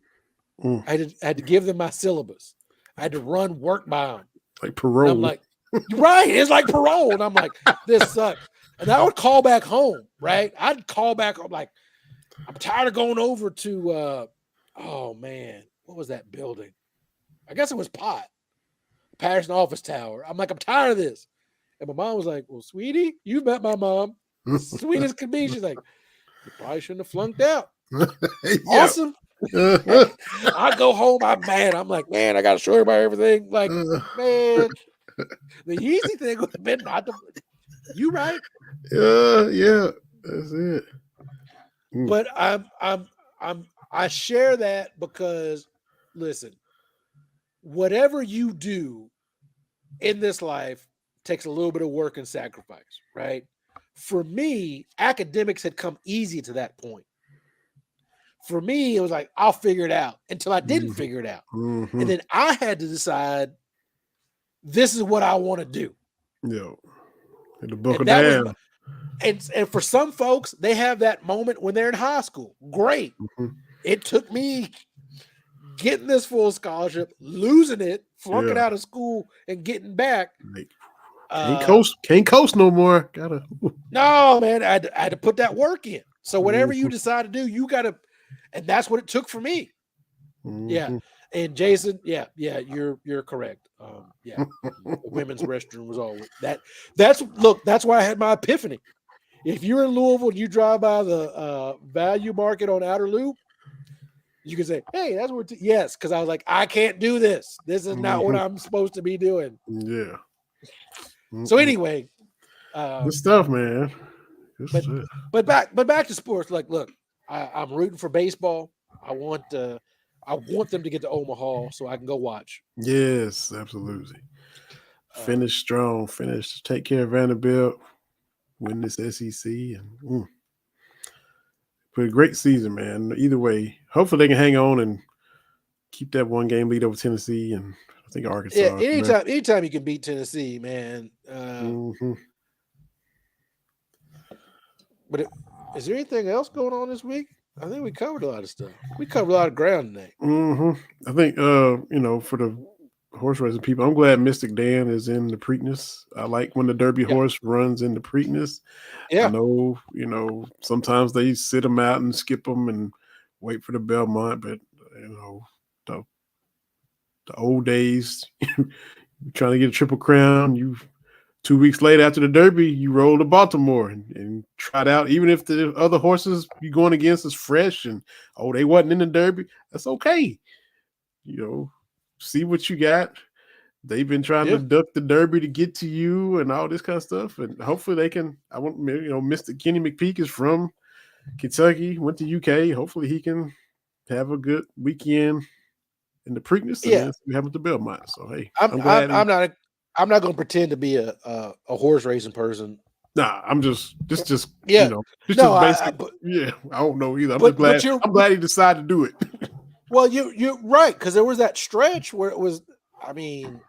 Mm. I had to give them my syllabus. I had to run work by them. Like And I'm parole. like, you're right. It's like parole. And I'm like, this sucks. And I would call back home, right? I'd call back. I'm like, I'm tired of going over to, oh man, what was that building? I guess it was Patterson Office Tower. I'm like, I'm tired of this. And my mom was like, well, sweetie, you've met my mom. Sweet as can be. She's like, you probably shouldn't have flunked out. Yeah. Awesome. Uh-huh. I go home, I'm mad. I'm like, man, I got to show everybody everything. Like, man, the easy thing would have been not to. You right, Yeah. That's it. Mm. but I share that because, listen, whatever you do in this life takes a little bit of work and sacrifice, right? For me, academics had come easy to that point. For me, it was like, I'll figure it out until I didn't Mhm. figure it out. And Mhm. then I had to decide this is what I want to do. Yo. Had to buckle And that was, down. and for some folks, they have that moment when they're in high school. Great. Mhm. It took me getting this full scholarship, losing it, flunking Yeah. out of school, and getting back. Like, Uh, can't coast no more. Gotta. no, man, I had to put that work in. So whatever you Mhm. decide to do, you gotta, and that's what it took for me. Yeah. Mhm. And Jason, yeah, you're correct. Yeah, the women's restroom was always that. That's why I had my epiphany. If you're in Louisville and you drive by the Value Market on Outer Loop, you can say, "Hey, that's what." Yes, because I was like, I can't do this. This is not what Mhm. I'm supposed to be doing. Yeah. So Mm-mm. anyway, Good um, stuff, man. Good but stuff. back to sports. Like, look, I'm rooting for baseball. I want them to get to Omaha so I can go watch. Yes, absolutely. Um, Finish strong. Take care of Vanderbilt. Win this SEC and put a great season, man. Either way, hopefully they can hang on and keep that 1 game lead over Tennessee and I think yeah, Arkansas. anytime you can beat Tennessee, man. Mm-hmm. But is there anything else going on this week? I think we covered a lot of stuff. We covered a lot of ground today. I think for the horse racing people, I'm glad Mystic Dan is in the Preakness. I like when the Derby Yeah. horse runs in the Preakness. I Yeah. know, sometimes they sit them out and skip them and wait for the Belmont, but the the old days, trying to get a Triple Crown, you 2 weeks later after the Derby, you roll to Baltimore and try it out. Even if the other horses you're going against is fresh and they wasn't in the Derby, that's okay. See what you got. They've been trying to Yeah. duck the Derby to get to you and all this kind of stuff. And hopefully they can. Mr. Kenny McPeak is from Kentucky, went to UK. Hopefully he can have a good weekend in the Preakness and Yeah. then we have at the Belmont. So hey, I'm I'm I'm, glad I'm not I'm not going to pretend to be a horse racing person. I'm just this Yeah. this No, just basic. Yeah, I don't know either. I'm just glad. you're I'm glad he decided to do it. well, you're right, because there was that stretch where it was. I mean,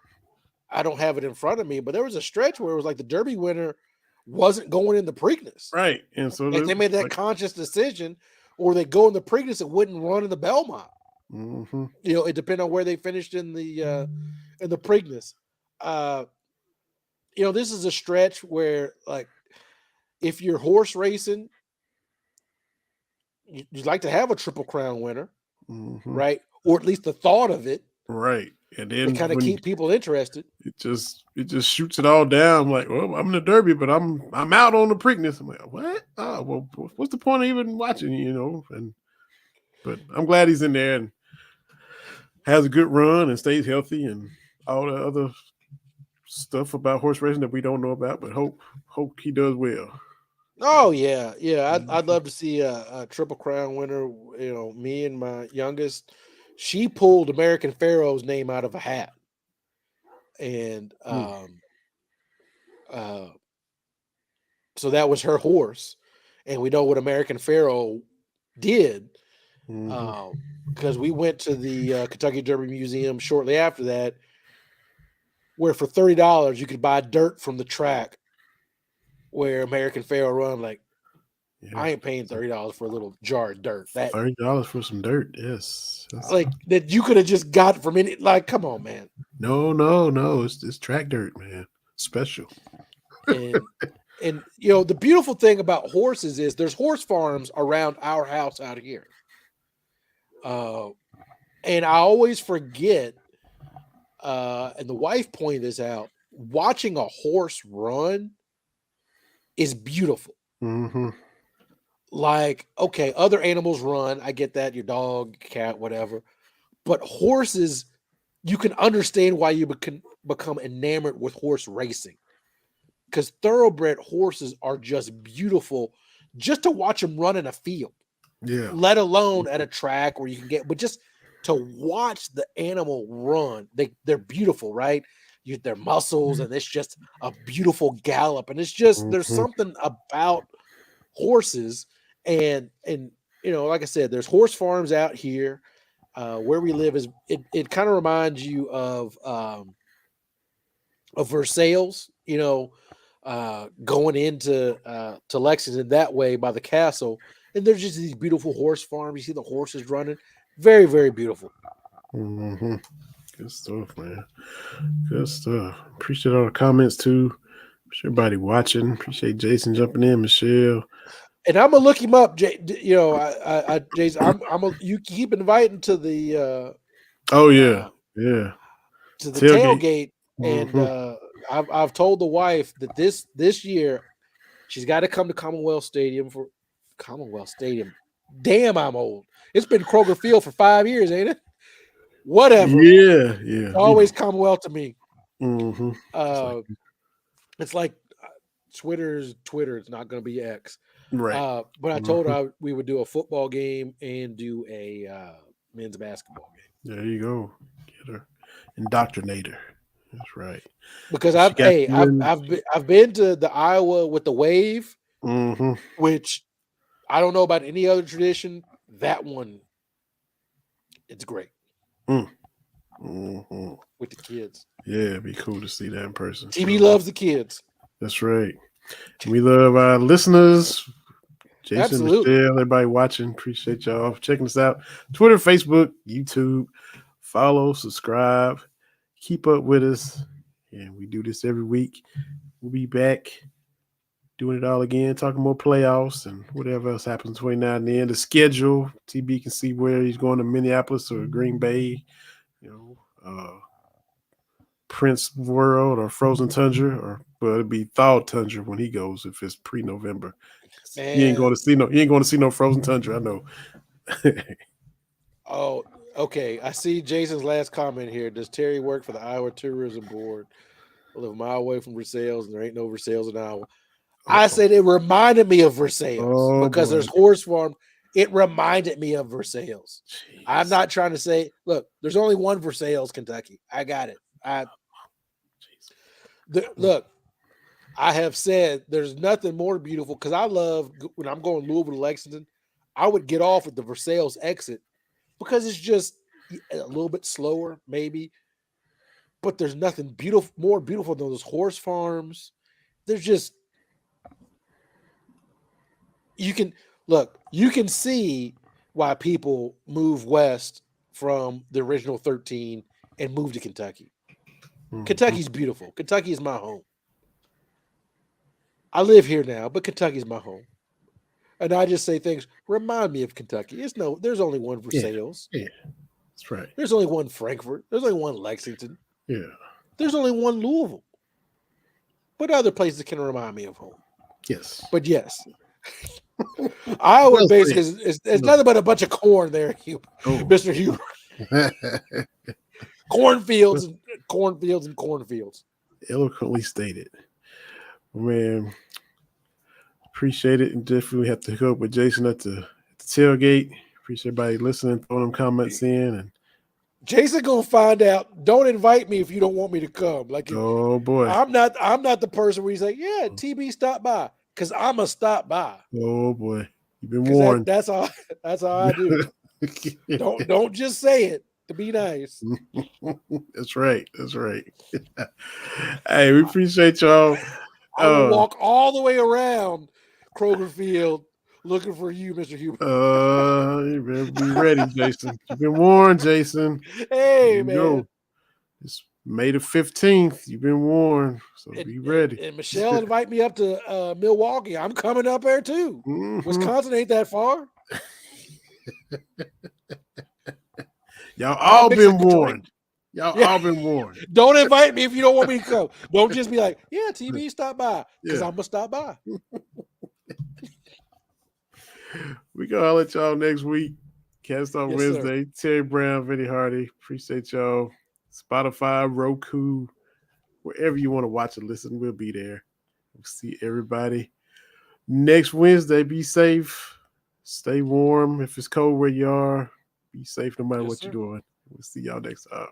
I don't have it in front of me, but there was a stretch where it was like the Derby winner wasn't going in the Preakness. Right, and so Like they made that conscious decision, or they go in the Preakness and wouldn't run in the Belmont. It depended on where they finished in the Preakness. This is a stretch where, like, if you're horse racing, you'd like to have a Triple Crown winner, right? Or at least the thought of it, right? And to then kind of when keep people interested. it just shoots it all down. I'm like, well, I'm in the Derby, but I'm out on the Preakness. I'm like, what? Oh, well, what's the point of even watching? But I'm glad he's in there and has a good run and stays healthy and all the other stuff about horse racing that we don't know about. But hope he does well. Oh yeah. I'd love to see a Triple Crown winner. Me and my youngest, she pulled American Pharaoh's name out of a hat, and so that was her horse, and we know what American Pharaoh did, because we went to the Kentucky Derby Museum shortly after that, where for $30 you could buy dirt from the track where American Pharaoh run. Like, I ain't paying $30 for a little jar of dirt. That $30 for some dirt, yes. that you could have just got from any. Like, come on, man. No. It's track dirt, man. Special. And the beautiful thing about horses is there's horse farms around our house out here. And I always forget, and the wife pointed this out, watching a horse run is beautiful. Like, okay, other animals run. I get that, your dog, cat, whatever. But horses, you can understand why you become enamored with horse racing. Because thoroughbred horses are just beautiful just to watch them run in a field. Yeah. Let alone at a track where you can but just to watch the animal run, they're beautiful, right? Their muscles, and it's just a beautiful gallop. And it's just, there's something about horses, and like I said, there's horse farms out here. Where we live is it kind of reminds you of Versailles, going into to Lexington that way by the castle, and there's just these beautiful horse farms. You see the horses running, very, very beautiful. Good stuff, man. Good stuff. Appreciate all the comments too. Appreciate everybody watching. Appreciate Jason jumping in, Michelle. And I'm gonna look him up, Jason. You keep inviting to the yeah, to the tailgate. And I've told the wife that this year she's got to come to Commonwealth Stadium for Commonwealth Stadium. Damn, I'm old. It's been Kroger Field for 5 years, ain't it? Whatever. Yeah. It's always Commonwealth to me. It's like Twitter's Twitter. It's not going to be X. Right. But I told her we would do a football game and do a men's basketball game. There you go. Get her. Indoctrinator. That's right. Because I've been to the Iowa with the Wave, which I don't know about any other tradition. That one, it's great. With the kids. Yeah, it'd be cool to see that in person. TB loves the kids. That's right. We love our listeners. Jason, Absolutely. Michelle, everybody watching, appreciate y'all checking us out. Twitter, Facebook, YouTube. Follow, subscribe, keep up with us. And we do this every week. We'll be back doing it all again, talking more playoffs and whatever else happens between now and then. The schedule, TB can see where he's going to Minneapolis or Green Bay, Prince World or Frozen Tundra, or it'd be Thawed Tundra when he goes if it's pre-November. You ain't going to see no Frozen Tundra, I know. Oh, okay. I see Jason's last comment here. Does Terry work for the Iowa Tourism Board? I live a mile away from Versailles, and there ain't no Versailles in Iowa. I said it reminded me of Versailles because there's horse farm. It reminded me of Versailles. Jeez. I'm not trying to say, look, there's only one Versailles, Kentucky. I got it. Look, I have said there's nothing more beautiful because I love when I'm going Louisville to Lexington, I would get off at the Versailles exit because it's just a little bit slower, maybe. But there's nothing more beautiful than those horse farms. There's just you can see why people move west from the original 13 and move to Kentucky. Mm-hmm. Kentucky's beautiful. Kentucky is my home. I live here now, but Kentucky's my home. And I just say things remind me of Kentucky. There's only one Versailles. Yeah, that's right. There's only one Frankfort. There's only one Lexington. Yeah. There's only one Louisville. But other places can remind me of home. Yes. But yes. Iowa basically is nothing but a bunch of corn there, Mr. Huber. Cornfields and cornfields. Eloquently stated. Man, appreciate it, and definitely have to hook up with Jason at the tailgate. Appreciate everybody listening, throwing them comments in, and Jason gonna find out. Don't invite me if you don't want me to come. Like, oh boy, I'm not the person where he's like, yeah, TB stop by, because I'm a stop by. Oh boy, you've been warned. That's all I do. Don't just say it to be nice. That's right. Hey, we appreciate y'all. I will walk all the way around Kroger Field looking for you, Mr. Huber. You better be ready, Jason. You've been warned, Jason. Hey, man. Go. It's May the 15th. You've been warned, so be ready. And Michelle invite me up to Milwaukee. I'm coming up there too. Mm-hmm. Wisconsin ain't that far. Y'all all been warned. All been warned. Don't invite me if you don't want me to come. Don't just be like, yeah, TB, stop by, because I'm going to stop by. We're going to let y'all next week. Cast on Wednesday. Sir. Terry Brown, Vinny Hardy. Appreciate y'all. Spotify, Roku, wherever you want to watch and listen, we'll be there. We'll see everybody next Wednesday. Be safe. Stay warm. If it's cold where you are, be safe no matter what you're doing. We'll see y'all next time.